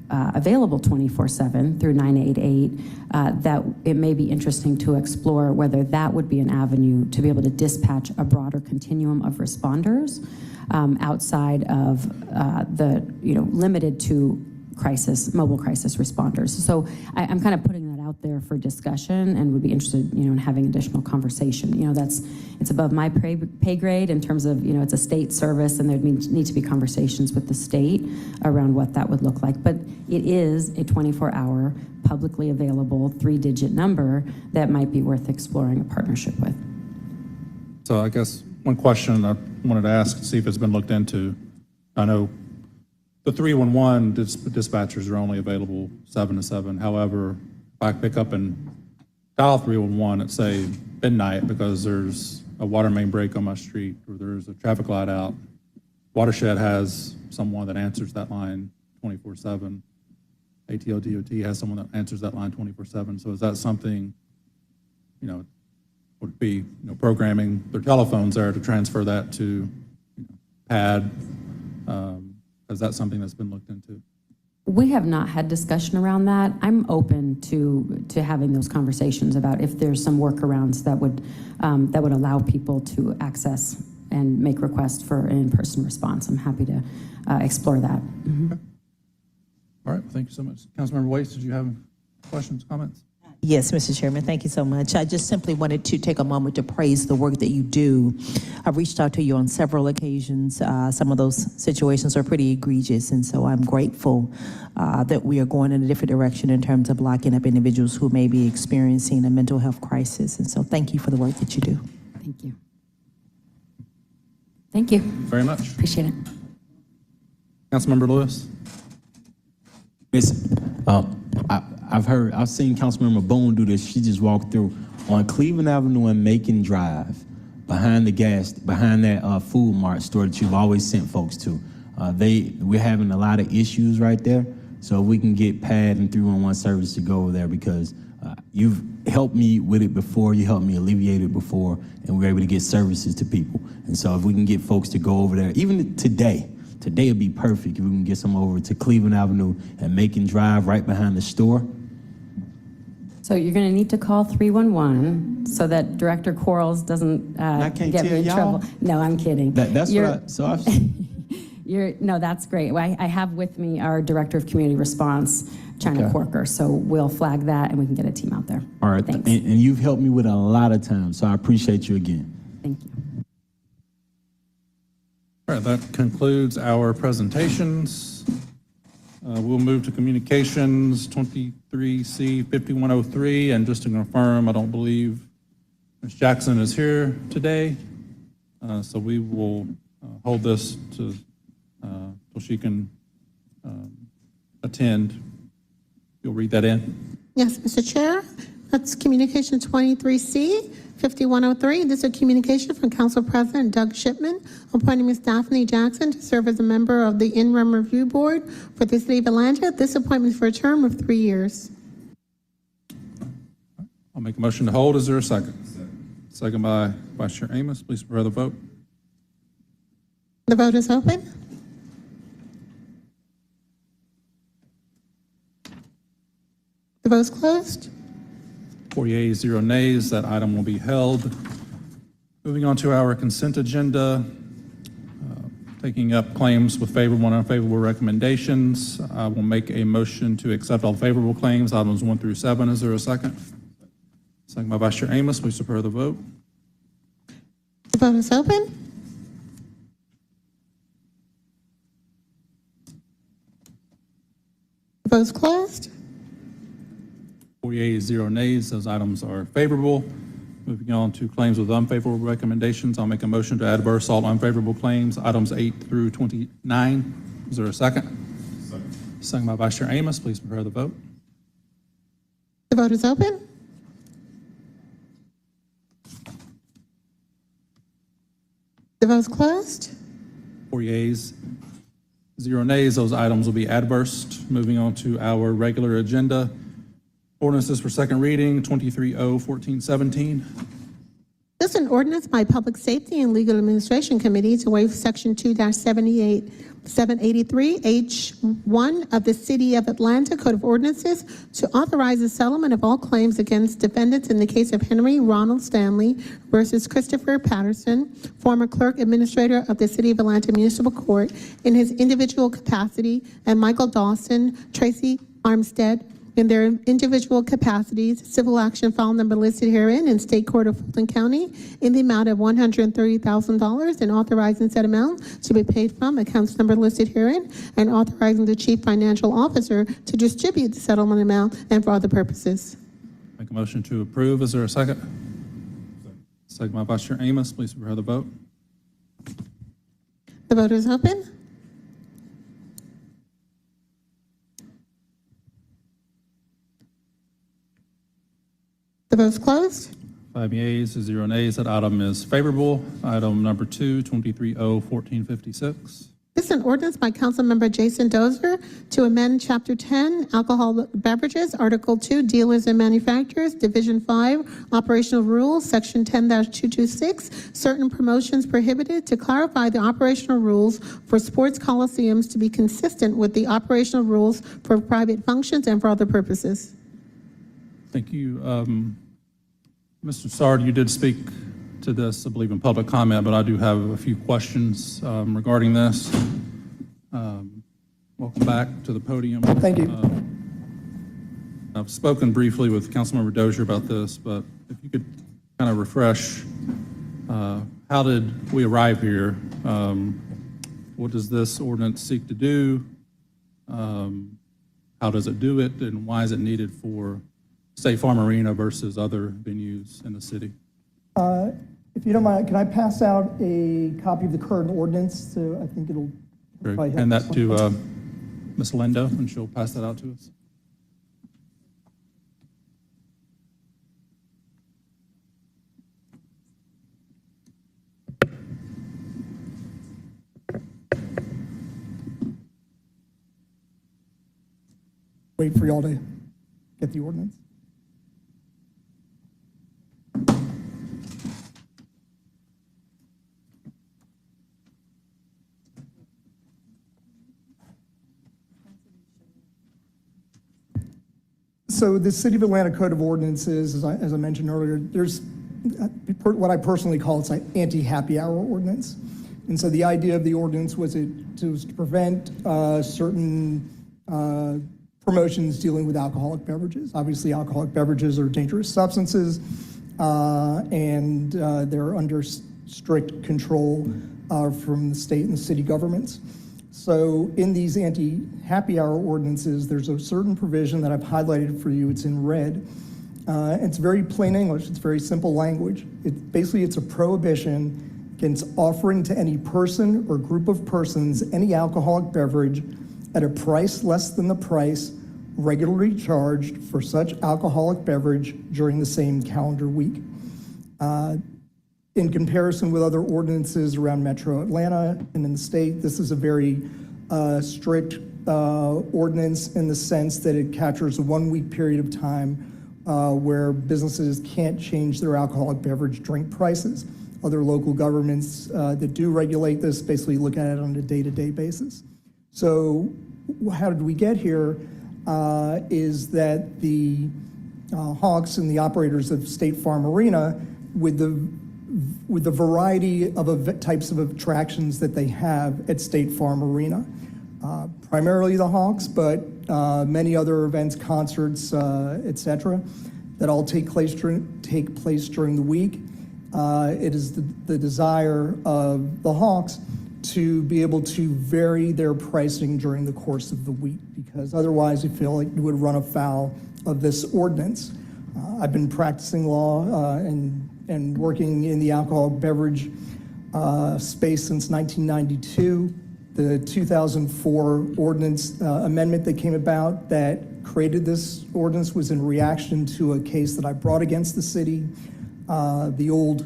available 24/7 through 988, that it may be interesting to explore whether that would be an avenue to be able to dispatch a broader continuum of responders outside of limited to mobile crisis responders. So I'm kind of putting that out there for discussion and would be interested, in having additional conversation. It's above my pay grade in terms of, it's a state service and there'd need to be conversations with the state around what that would look like. But it is a 24-hour publicly available 3-digit number that might be worth exploring a partnership with. So I guess one question I wanted to ask, see if it's been looked into. I know the 311 dispatchers are only available 7 to 7. However, if I pick up and dial 311 at, say, midnight because there's a water main break on my street or there's a traffic light out, Watershed has someone that answers that line 24/7. ATO DOT has someone that answers that line 24/7. So is that something, would be, programming their telephones there to transfer that to PAD? Is that something that's been looked into? We have not had discussion around that. I'm open to having those conversations about if there's some workarounds that would allow people to access and make requests for an in-person response. I'm happy to explore that. Mm-hmm. Okay. All right, thank you so much. Councilmember Waits, did you have questions, comments? Yes, Mr. Chairman, thank you so much. I just simply wanted to take a moment to praise the work that you do. I've reached out to you on several occasions. Some of those situations are pretty egregious, and so I'm grateful that we are going in a different direction in terms of locking up individuals who may be experiencing a mental health crisis. And so thank you for the work that you do. Thank you. Thank you. Very much. Appreciate it. Councilmember Lewis? I've seen Councilmember Boone do this. She just walked through on Cleveland Avenue and Macon Drive, behind that food mart store that you've always sent folks to. We're having a lot of issues right there. So if we can get PAD and 311 service to go over there, because you've helped me with it before, you helped me alleviate it before, and we're able to get services to people. And so if we can get folks to go over there, even today would be perfect if we can get some over to Cleveland Avenue and Macon Drive right behind the store. So you're going to need to call 311 so that Director Quarles doesn't get me in trouble. No, I'm kidding. No, that's great. Well, I have with me our Director of Community Response, China Corker, so we'll flag that and we can get a team out there. All right, thanks. And you've helped me with a lot of times, so I appreciate you again. Thank you. All right, that concludes our presentations. We'll move to communications 23C 5103, and just to confirm, I don't believe Ms. Jackson is here today, so we will hold this till she can attend. You'll read that in? Yes, Mr. Chair. That's communication 23C 5103. This is a communication from Council President Doug Shipman appointing Ms. Daphne Jackson to serve as a member of the Interim Review Board for the City of Atlanta. This appointment is for a term of 3 years. I'll make a motion to hold. Is there a second? Second by Vice Chair Amos. Please prepare the vote. The vote is open. The vote is closed. 4 yeas, 0 nays. That item will be held. Moving on to our consent agenda, taking up claims with favorable and unfavorable recommendations. I will make a motion to accept all favorable claims, items 1 through 7. Is there a second? Second by Vice Chair Amos. Please prepare the vote. The vote is open. The vote is closed. 4 yeas, 0 nays. Those items are favorable. Moving on to claims with unfavorable recommendations, I'll make a motion to adverse all unfavorable claims, items 8 through 29. Is there a second? Second by Vice Chair Amos. Please prepare the vote. The vote is open. The vote's closed. 4 yeas, 0 nays. Those items will be adversed. Moving on to our regular agenda. Ordinances for second reading, 23-0-1417. This is an ordinance by Public Safety and Legal Administration Committee to waive Section 2-783H1 of the City of Atlanta Code of Ordinances to authorize the settlement of all claims against defendants in the case of Henry Ronald Stanley versus Christopher Patterson, former clerk administrator of the City of Atlanta Municipal Court, in his individual capacity, and Michael Dawson, Tracy Armstead, in their individual capacities, civil action file number listed herein in State Court of Fulton County in the amount of $130,000 and authorizing said amount to be paid from accounts number listed herein and authorizing the Chief Financial Officer to distribute the settlement amount and for other purposes. Make a motion to approve. Is there a second? Second by Vice Chair Amos. Please prepare the vote. The vote is open. The vote is closed. 5 yeas, 0 nays. That item is favorable. Item number 2, 23-0-1456. This is an ordinance by Councilmember Jason Dozier to amend Chapter 10, Alcohol Beverages, Article 2, Dealers and Manufacturers, Division 5, Operational Rules, Section 10-226, Certain Promotions Prohibited, to clarify the operational rules for sports coliseums to be consistent with the operational rules for private functions and for other purposes. Thank you. Mr. Sard, you did speak to this, I believe, in public comment, but I do have a few questions regarding this. Welcome back to the podium. Thank you. I've spoken briefly with Councilmember Dozier about this, but if you could kind of refresh, how did we arrive here? What does this ordinance seek to do? How does it do it, and why is it needed for State Farm Arena versus other venues in the city? If you don't mind, can I pass out a copy of the current ordinance? So I think it'll probably help. And that to Ms. Lindo, and she'll pass that out to us. Wait for y'all to get the ordinance. So the City of Atlanta Code of Ordinances, as I mentioned earlier, there's what I personally call it's an anti-happy hour ordinance. And so the idea of the ordinance was to prevent certain promotions dealing with alcoholic beverages. Obviously, alcoholic beverages are dangerous substances, and they're under strict control from the state and the city governments. So in these anti-happy hour ordinances, there's a certain provision that I've highlighted for you. It's in red. It's very plain English. It's very simple language. It's a prohibition against offering to any person or group of persons any alcoholic beverage at a price less than the price regularly charged for such alcoholic beverage during the same calendar week. In comparison with other ordinances around Metro Atlanta and in the state, this is a very strict ordinance in the sense that it captures a 1-week period of time where businesses can't change their alcoholic beverage drink prices. Other local governments that do regulate this basically look at it on a day-to-day basis. So how did we get here is that the Hawks and the operators of State Farm Arena, with the variety of types of attractions that they have at State Farm Arena, primarily the Hawks, but many other events, concerts, etc., that all take place during the week. It is the desire of the Hawks to be able to vary their pricing during the course of the week, because otherwise we feel like it would run afoul of this ordinance. I've been practicing law and working in the alcoholic beverage space since 1992. The 2004 ordinance amendment that came about that created this ordinance was in reaction to a case that I brought against the city. The old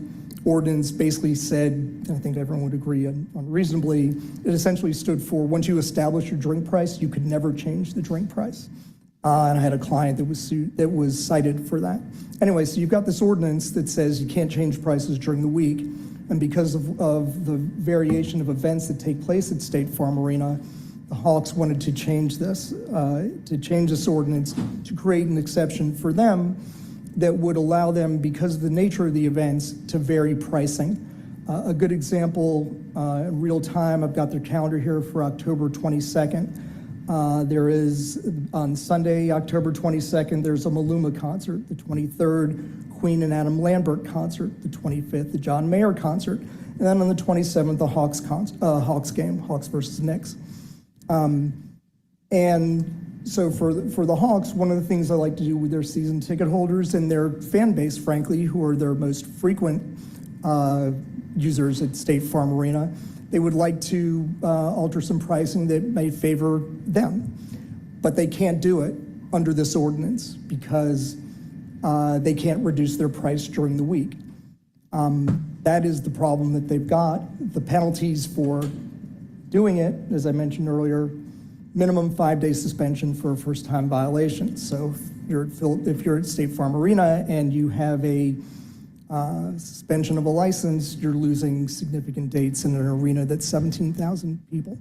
ordinance basically said, and I think everyone would agree unreasonably, it essentially stood for once you establish your drink price, you could never change the drink price. And I had a client that was cited for that. Anyway, so you've got this ordinance that says you can't change prices during the week. And because of the variation of events that take place at State Farm Arena, the Hawks wanted to change this ordinance to create an exception for them that would allow them, because of the nature of the events, to vary pricing. A good example, in real time, I've got their calendar here for October 22nd. There is, on Sunday, October 22nd, there's a Maluma concert. The 23rd, Queen and Adam Lambert concert. The 25th, the John Mayer concert. And then on the 27th, the Hawks game, Hawks versus Knicks. And so for the Hawks, one of the things I like to do with their season ticket holders and their fan base, frankly, who are their most frequent users at State Farm Arena, they would like to alter some pricing that may favor them. But they can't do it under this ordinance because they can't reduce their price during the week. That is the problem that they've got. The penalties for doing it, as I mentioned earlier, minimum 5-day suspension for a first-time violation. So if you're at State Farm Arena and you have a suspension of a license, you're losing significant dates in an arena that's 17,000 people.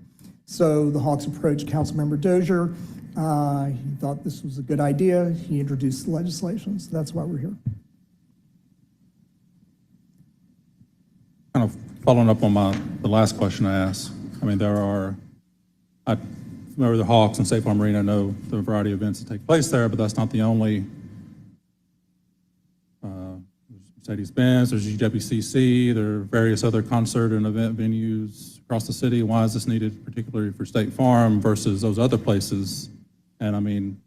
So the Hawks approached Councilmember Dozier. He thought this was a good idea. He introduced the legislation, so that's why we're here. Kind of following up on the last question I asked. I mean, I remember the Hawks and State Farm Arena, know the variety of events that take place there, but that's not the only. There's Mercedes-Benz, there's GWCC, there are various other concert and event venues across the city. Why is this needed particularly for State Farm versus those other places? And I mean,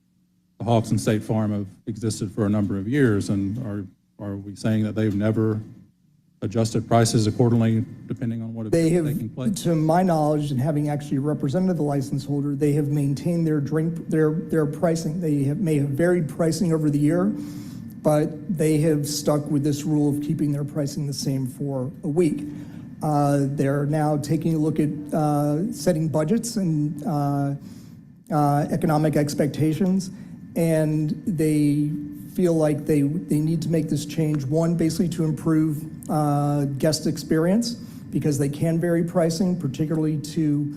the Hawks and State Farm have existed for a number of years, and are we saying that they've never adjusted prices accordingly depending on what events are taking place? To my knowledge, and having actually represented the license holder, they have maintained their pricing. They may have varied pricing over the year, but they have stuck with this rule of keeping their pricing the same for a week. They're now taking a look at setting budgets and economic expectations, and they feel like they need to make this change, one, basically to improve guest experience, because they can vary pricing, particularly to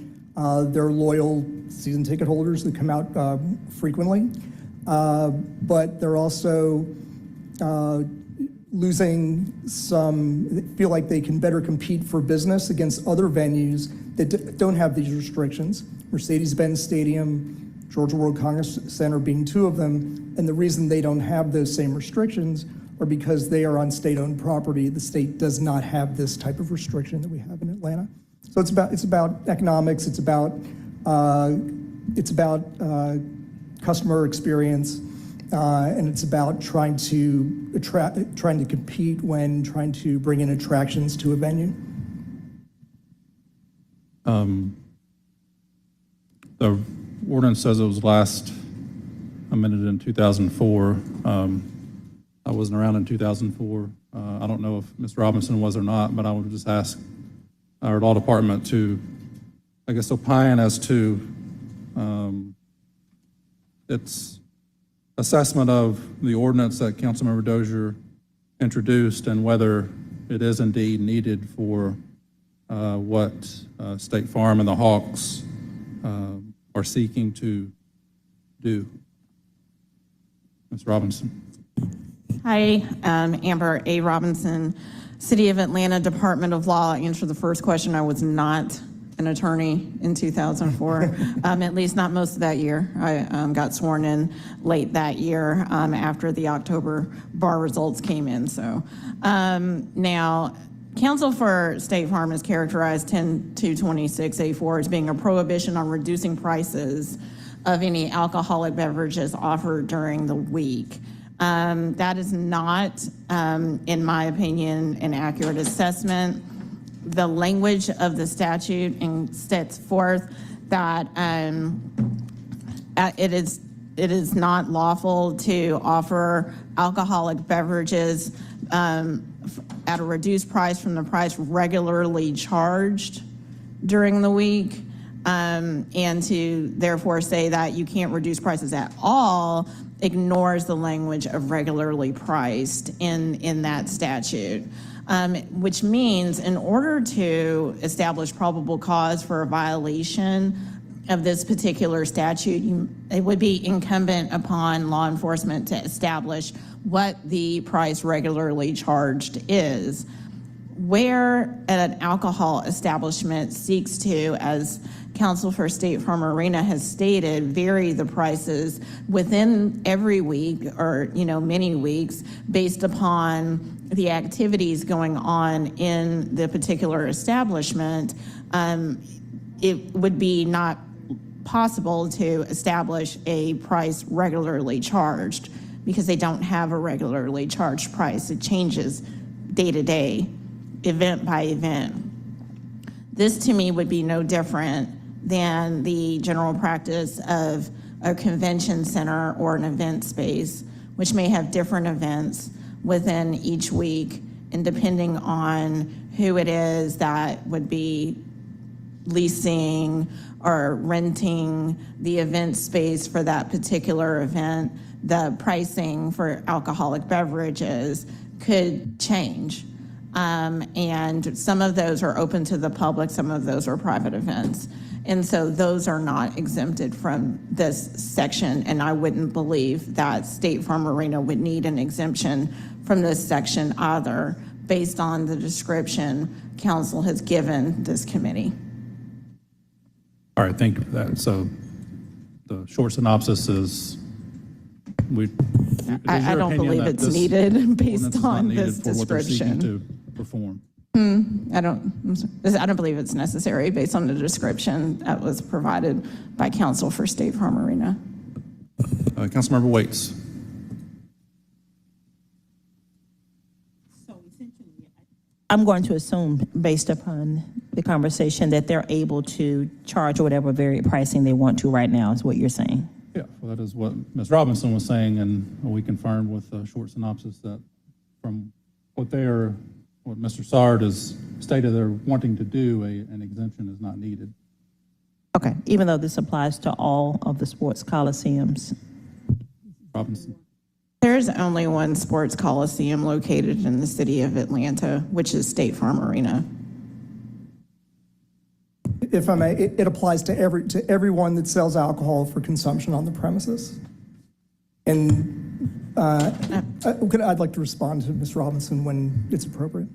their loyal season ticket holders that come out frequently. But they're also losing they feel like they can better compete for business against other venues that don't have these restrictions. Mercedes-Benz Stadium, Georgia World Congress Center being two of them, and the reason they don't have those same restrictions are because they are on state-owned property. The state does not have this type of restriction that we have in Atlanta. So it's about economics. It's about customer experience, and it's about trying to compete when trying to bring in attractions to a venue. The ordinance says it was last amended in 2004. I wasn't around in 2004. I don't know if Ms. Robinson was or not, but I would just ask our law department to, I guess, opine as to its assessment of the ordinance that Councilmember Dozier introduced and whether it is indeed needed for what State Farm and the Hawks are seeking to do. Ms. Robinson. Hi, Amber A. Robinson, City of Atlanta Department of Law. I answered the first question. I was not an attorney in 2004, at least not most of that year. I got sworn in late that year after the October bar results came in. So now, Counsel for State Farm has characterized 10226A4 as being a prohibition on reducing prices of any alcoholic beverages offered during the week. That is not, in my opinion, an accurate assessment. The language of the statute sets forth that it is not lawful to offer alcoholic beverages at a reduced price from the price regularly charged during the week, and to therefore say that you can't reduce prices at all ignores the language of regularly priced in that statute, which means in order to establish probable cause for a violation of this particular statute, it would be incumbent upon law enforcement to establish what the price regularly charged is. Where an alcohol establishment seeks to, as Counsel for State Farm Arena has stated, vary the prices within every week or, many weeks based upon the activities going on in the particular establishment, it would be not possible to establish a price regularly charged because they don't have a regularly charged price. It changes day to day, event by event. This to me would be no different than the general practice of a convention center or an event space, which may have different events within each week, and depending on who it is that would be leasing or renting the event space for that particular event, the pricing for alcoholic beverages could change. And some of those are open to the public, some of those are private events. And so those are not exempted from this section, and I wouldn't believe that State Farm Arena would need an exemption from this section either, based on the description council has given this committee. All right, thank you for that. So the short synopsis is, I don't believe it's needed based on this for what they're seeking description. to perform. I don't believe it's necessary based on the description that was provided by counsel for State Farm Arena. Councilmember Waits. I'm going to assume, based upon the conversation, that they're able to charge whatever varied pricing they want to right now, is what you're saying. Yeah, well, that is what Ms. Robinson was saying, and we confirmed with a short synopsis that from what Mr. Sard has stated they're wanting to do, an exemption is not needed. Okay, even though this applies to all of the sports coliseums. Robinson. There's only one sports coliseum located in the city of Atlanta, which is State Farm Arena. If I may, it applies to everyone that sells alcohol for consumption on the premises. And I'd like to respond to Ms. Robinson when it's appropriate.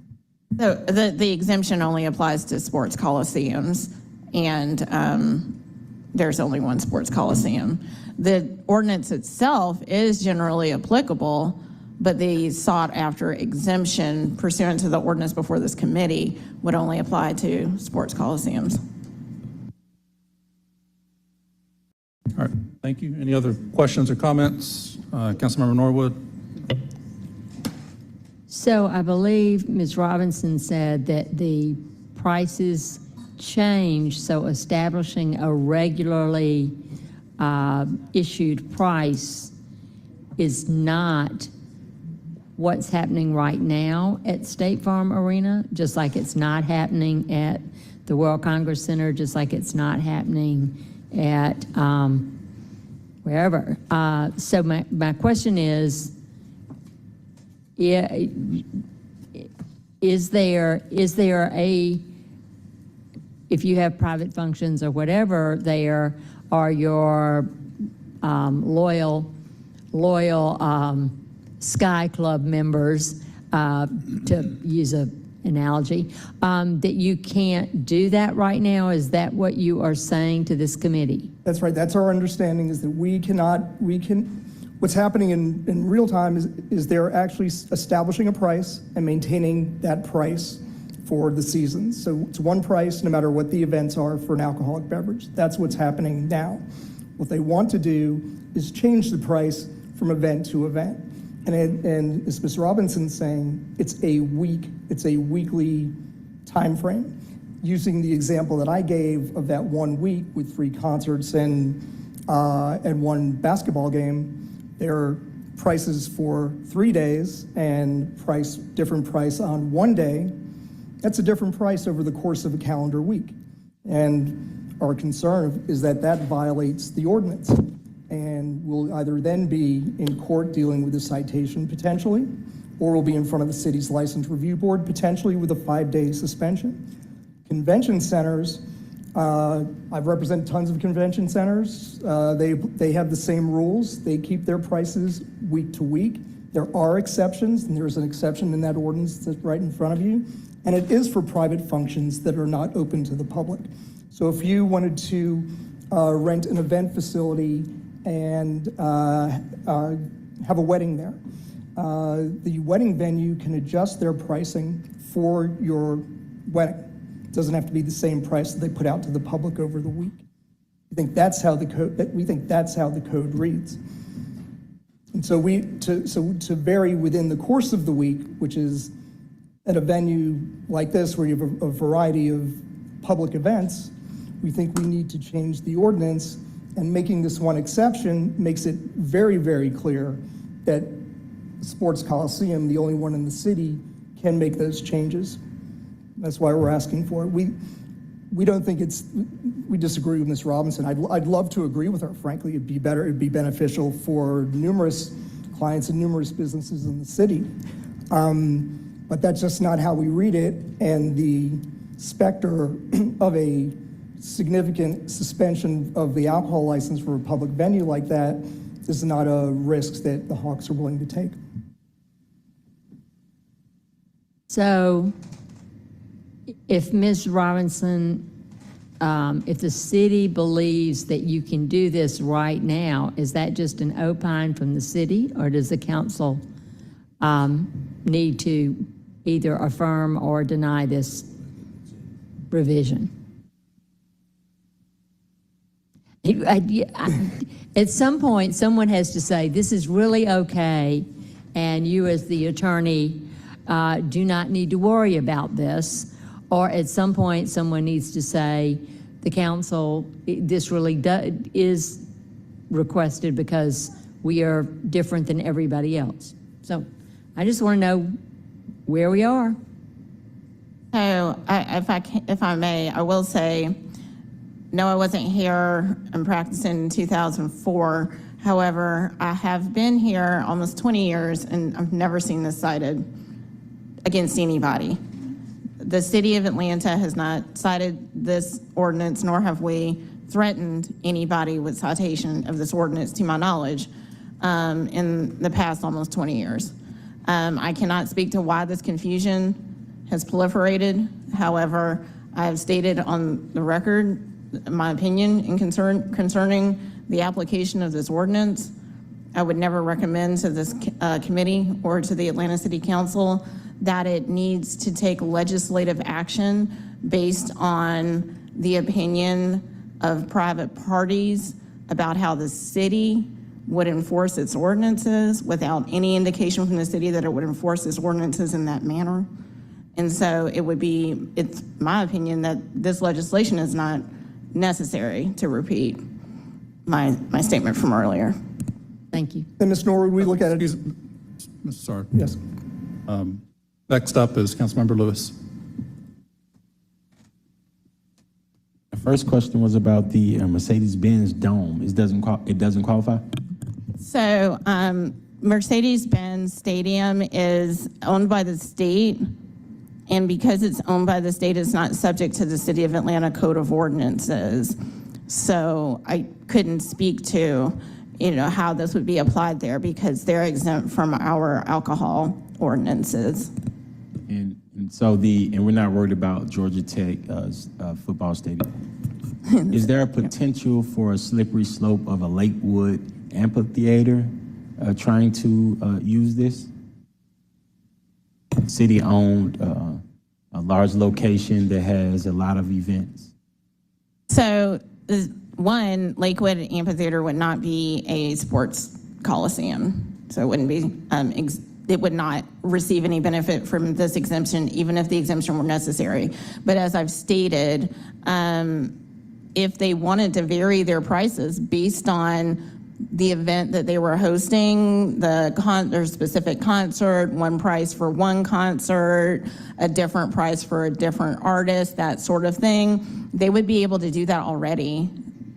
So the exemption only applies to sports coliseums, and there's only one sports coliseum. The ordinance itself is generally applicable, but the sought-after exemption pursuant to the ordinance before this committee would only apply to sports coliseums. All right, thank you. Any other questions or comments? Councilmember Norwood? So I believe Ms. Robinson said that the prices change, so establishing a regularly issued price is not what's happening right now at State Farm Arena, just like it's not happening at the World Congress Center, just like it's not happening at wherever. So my question is there a, if you have private functions or whatever there, are your loyal Sky Club members, to use an analogy, that you can't do that right now? Is that what you are saying to this committee? That's right. That's our understanding, is that what's happening in real time is they're actually establishing a price and maintaining that price for the season. So it's one price no matter what the events are for an alcoholic beverage. That's what's happening now. What they want to do is change the price from event to event. And as Ms. Robinson's saying, it's a weekly time frame. Using the example that I gave of that 1 week with 3 concerts and one basketball game, they're prices for 3 days and different price on 1 day, that's a different price over the course of a calendar week. And our concern is that that violates the ordinance. And we'll either then be in court dealing with a citation potentially, or we'll be in front of the city's license review board potentially with a 5-day suspension. Convention centers, I've represented tons of convention centers. They have the same rules. They keep their prices week to week. There are exceptions, and there's an exception in that ordinance that's right in front of you. And it is for private functions that are not open to the public. So if you wanted to rent an event facility and have a wedding there, the wedding venue can adjust their pricing for your wedding. It doesn't have to be the same price that they put out to the public over the week. We think that's how the code reads. And so to vary within the course of the week, which is at a venue like this where you have a variety of public events, we think we need to change the ordinance, and making this one exception makes it very, very clear that Sports Coliseum, the only one in the city, can make those changes. That's why we're asking for it. We don't think we disagree with Ms. Robinson. I'd love to agree with her, frankly. It'd be beneficial for numerous clients and numerous businesses in the city. But that's just not how we read it, and the specter of a significant suspension of the alcohol license for a public venue like that is not a risk that the Hawks are willing to take. So if Ms. Robinson, if the city believes that you can do this right now, is that just an opine from the city, or does the council need to either affirm or deny this revision? At some point, someone has to say, this is really okay, and you as the attorney do not need to worry about this. Or at some point, someone needs to say, the council, this really is requested because we are different than everybody else. So I just want to know where we are. So if I may, I will say, no, I wasn't here. I'm practicing in 2004. However, I have been here almost 20 years, and I've never seen this cited against anybody. The city of Atlanta has not cited this ordinance, nor have we threatened anybody with citation of this ordinance, to my knowledge, in the past almost 20 years. I cannot speak to why this confusion has proliferated. However, I have stated on the record my opinion in concerning the application of this ordinance. I would never recommend to this committee or to the Atlanta City Council that it needs to take legislative action based on the opinion of private parties about how the city would enforce its ordinances without any indication from the city that it would enforce its ordinances in that manner. And so it's my opinion that this legislation is not necessary, to repeat my statement from earlier. Thank you. And Ms. Norwood, we look at it. Mr. Sard. Yes. Next up is Councilmember Lewis. The first question was about the Mercedes-Benz Dome. It doesn't qualify? So Mercedes-Benz Stadium is owned by the state, and because it's owned by the state, it's not subject to the City of Atlanta Code of Ordinances. So I couldn't speak to, how this would be applied there because they're exempt from our alcohol ordinances. And so we're not worried about Georgia Tech football stadium. Is there a potential for a slippery slope of a Lakewood amphitheater trying to use this? City-owned, a large location that has a lot of events. So, one, Lakewood Amphitheater would not be a sports coliseum. So it wouldn't be, it would not receive any benefit from this exemption, even if the exemption were necessary. But as I've stated, if they wanted to vary their prices based on the event that they were hosting, their specific concert, one price for one concert, a different price for a different artist, that sort of thing. They would be able to do that already.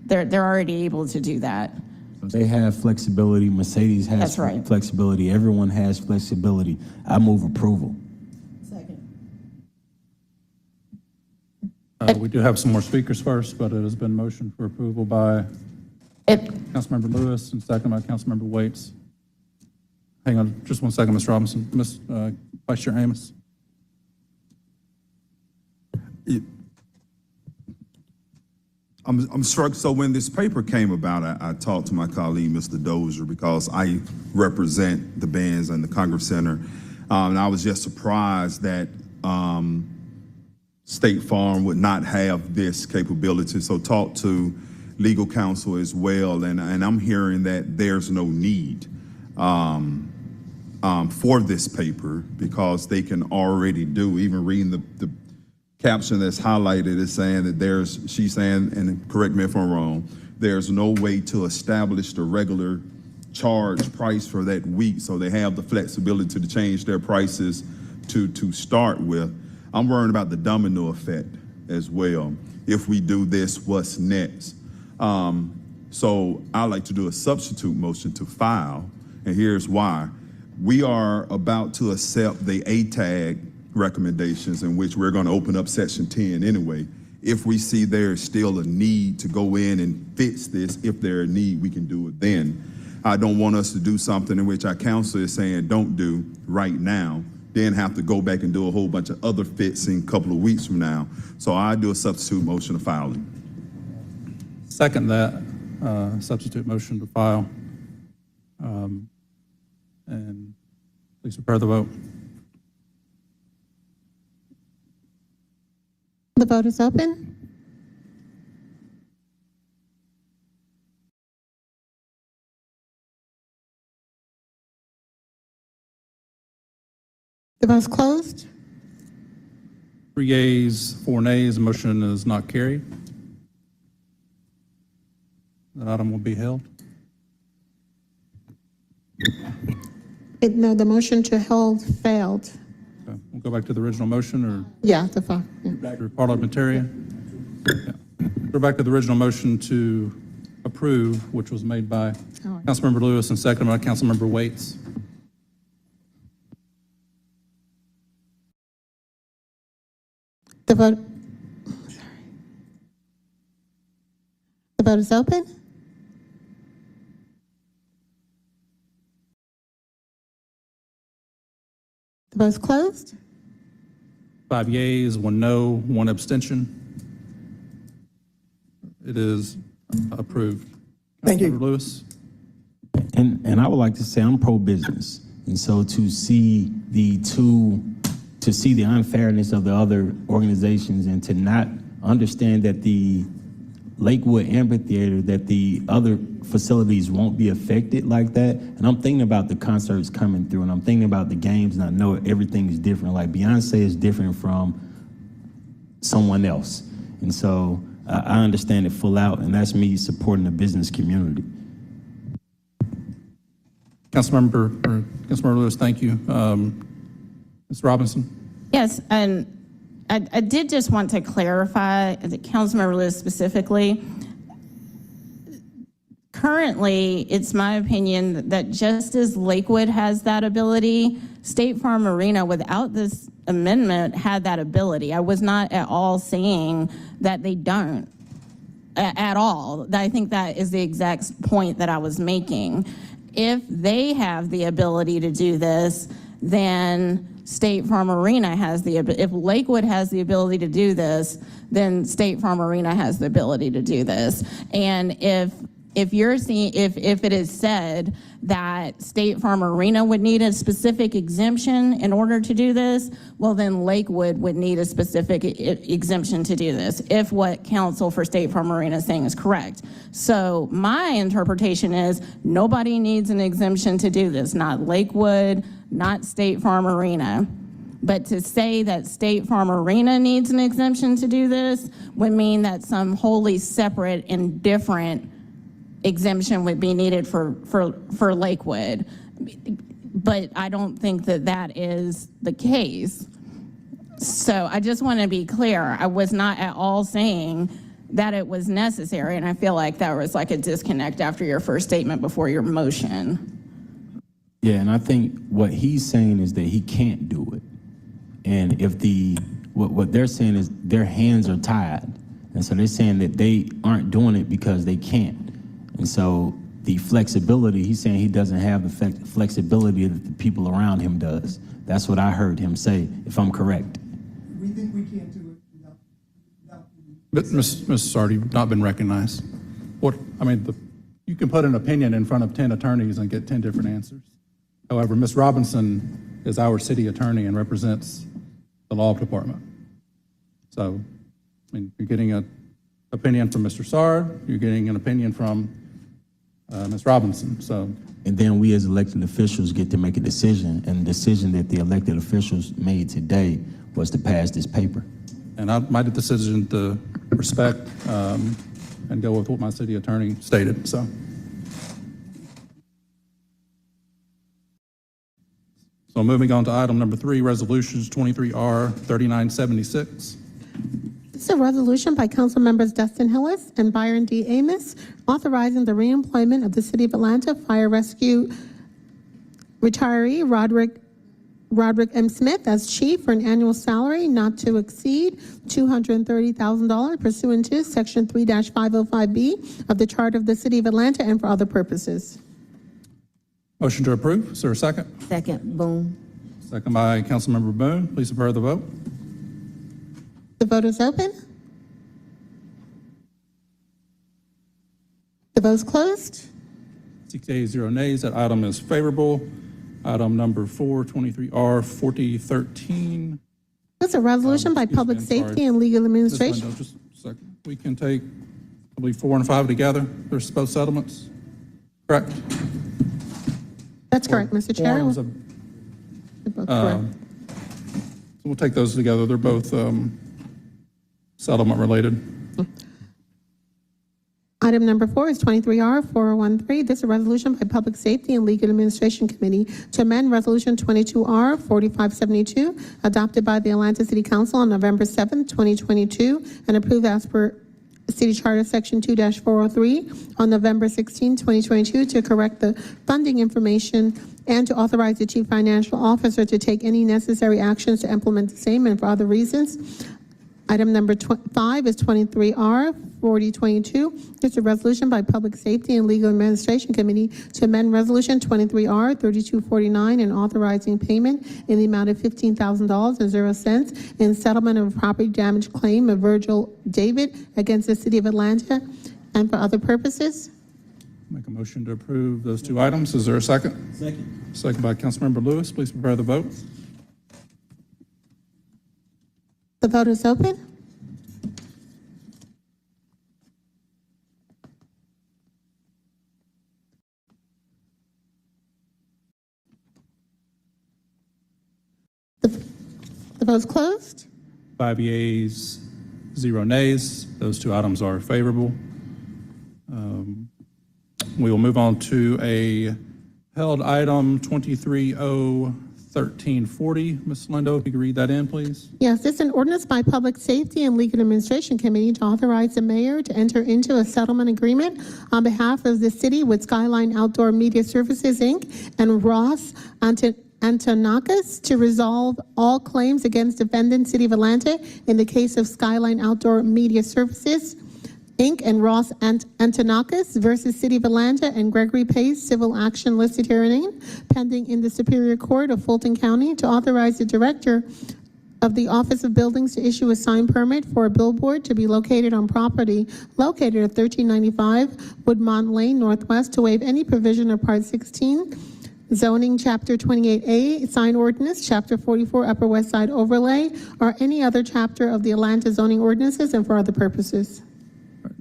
They're already able to do that. They have flexibility. Mercedes has That's right. flexibility. Everyone has flexibility. I move approval. We do have some more speakers first, but it has been motioned for approval by Councilmember Lewis and second by Councilmember Waits. Hang on just one second, Ms. Robinson. Vice Chair Amos. I'm struck. So when this paper came about, I talked to my colleague, Mr. Dozier, because I represent the bands and the Congress Center. And I was just surprised that State Farm would not have this capability. So talked to legal counsel as well. And I'm hearing that there's no need for this paper because they can already do, even reading the caption that's highlighted is saying that she's saying, and correct me if I'm wrong, there's no way to establish the regular charge price for that week. So they have the flexibility to change their prices to start with. I'm worried about the domino effect as well. If we do this, what's next? So I like to do a substitute motion to file, and here's why. We are about to accept the ATAG recommendations in which we're going to open up Section 10 anyway. If we see there's still a need to go in and fix this, if there's a need, we can do it then. I don't want us to do something in which our counsel is saying don't do right now, then have to go back and do a whole bunch of other fixing a couple of weeks from now. So I do a substitute motion to file it. Second that substitute motion to file. And please prepare the vote. The vote is open. The vote is closed. 3 yeas, 4 nays, motion is not carried. That item will be held. No, the motion to hold failed. Okay, we'll go back to the original motion or Yeah, the vote. Yeah. back to parliamentarian. Yeah. Go back to the original motion to approve, which was made by All right. Councilmember Lewis and seconded by Councilmember Waits. The vote. The vote is open. The vote is closed. 5 yeas, 1 no, 1 abstention. It is approved. Thank you. Councilmember Lewis. And I would like to say I'm pro-business. And so to see the unfairness of the other organizations and to not understand that the Lakewood Amphitheater, that the other facilities won't be affected like that. And I'm thinking about the concerts coming through and I'm thinking about the games and I know everything is different. Like Beyonce is different from someone else. And so I understand it full out and that's me supporting the business community. Councilmember Lewis, thank you. Ms. Robinson? Yes, and I did just want to clarify, Councilmember Lewis specifically, currently, it's my opinion that just as Lakewood has that ability, State Farm Arena, without this amendment, had that ability. I was not at all saying that they don't at all. I think that is the exact point that I was making. If they have the ability to do this, then State Farm Arena has if Lakewood has the ability to do this, then State Farm Arena has the ability to do this. And if you're seeing, if it is said that State Farm Arena would need a specific exemption in order to do this, well then Lakewood would need a specific exemption to do this, if what counsel for State Farm Arena is saying is correct. So my interpretation is nobody needs an exemption to do this, not Lakewood, not State Farm Arena. But to say that State Farm Arena needs an exemption to do this would mean that some wholly separate and different exemption would be needed for Lakewood. But I don't think that that is the case. So I just want to be clear. I was not at all saying that it was necessary, and I feel like that was like a disconnect after your first statement before your motion. Yeah, and I think what he's saying is that he can't do it. And if what they're saying is their hands are tied. And so they're saying that they aren't doing it because they can't. And so the flexibility, he's saying he doesn't have the flexibility that the people around him does. That's what I heard him say, if I'm correct. We think we can't do it without. But Ms. Sard, you've not been recognized. You can put an opinion in front of 10 attorneys and get 10 different answers. However, Ms. Robinson is our city attorney and represents the law department. So, you're getting an opinion from Mr. Sard, you're getting an opinion from Ms. Robinson, so. And then we as elected officials get to make a decision, and the decision that the elected officials made today was to pass this paper. And I made the decision to respect and go with what my city attorney stated, so. So moving on to item number 3, resolutions 23R 3976. This is a resolution by Council Members Dustin Hillis and Byron D. Amos authorizing the reemployment of the City of Atlanta Fire Rescue retiree Roderick M. Smith as chief for an annual salary not to exceed $230,000 pursuant to Section 3-505B of the Charter of the City of Atlanta and for other purposes. Motion to approve. Is there a second? Second, Boone. Second by Councilmember Boone. Please prepare the vote. The vote is open. The vote's closed. 6 ayes, 0 nays. That item is favorable. Item number 4, 23R 4013. This is a resolution by Excuse me, Public I'm sorry. Safety and Legal Ms. Administration. Lindo, just a second. We can take, I believe, 4 and 5 together. They're both settlements, correct? That's correct, Mr. Chair. Forms of- They're both correct. So we'll take those together. They're both settlement related. Item number 4 is 23R 4013. This is a resolution by Public Safety and Legal Administration Committee to amend Resolution 22R 4572, adopted by the Atlanta City Council on November 7th, 2022, and approved as per City Charter Section 2-403 on November 16, 2022, to correct the funding information and to authorize the Chief Financial Officer to take any necessary actions to implement the same and for other reasons. Item number 5 is 23R 4022. It's a resolution by Public Safety and Legal Administration Committee to amend Resolution 23R 3249 and authorizing payment in the amount of $15,000.00 in settlement of a property damage claim of Virgil David against the City of Atlanta and for other purposes. Make a motion to approve those 2 items. Is there a second? Second. Second by Councilmember Lewis. Please prepare the vote. The vote is open. The vote's closed. 5 yeas, 0 nays. Those 2 items are favorable. We will move on to a held item 23O1340. Ms. Lindo, if you could read that in, please. Yes, this is an ordinance by Public Safety and Legal Administration Committee to authorize the mayor to enter into a settlement agreement on behalf of the city with Skyline Outdoor Media Services, Inc. and Ross Antonakis to resolve all claims against defendant City of Atlanta in the case of Skyline Outdoor Media Services, Inc. and Ross Antonakis versus City of Atlanta and Gregory Pace civil action listed herein, pending in the Superior Court of Fulton County, to authorize the director of the Office of Buildings to issue a sign permit for a billboard to be located on property located at 1395 Woodmont Lane Northwest to waive any provision of Part 16 zoning, Chapter 28A, sign ordinance, Chapter 44, Upper West Side overlay, or any other chapter of the Atlanta zoning ordinances and for other purposes.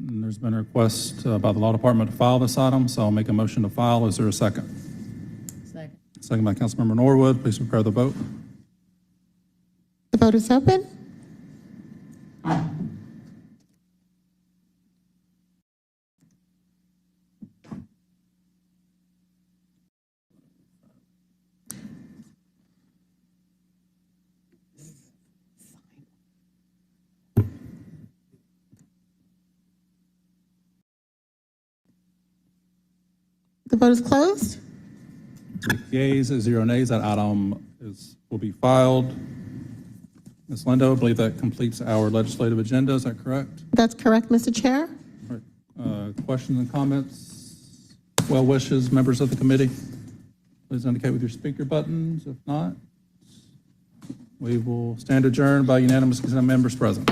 And there's been a request by the law department to file this item, so I'll make a motion to file. Is there a second? Second. Second by Councilmember Norwood. Please prepare the vote. The vote is open. The vote is closed. 6 yeas, 0 nays. That item will be filed. Ms. Lindo, I believe that completes our legislative agenda. Is that correct? That's correct, Mr. Chair. All right. Questions and comments? Well wishes, members of the committee? Please indicate with your speaker buttons. If not, we will stand adjourned by unanimous consent of members present.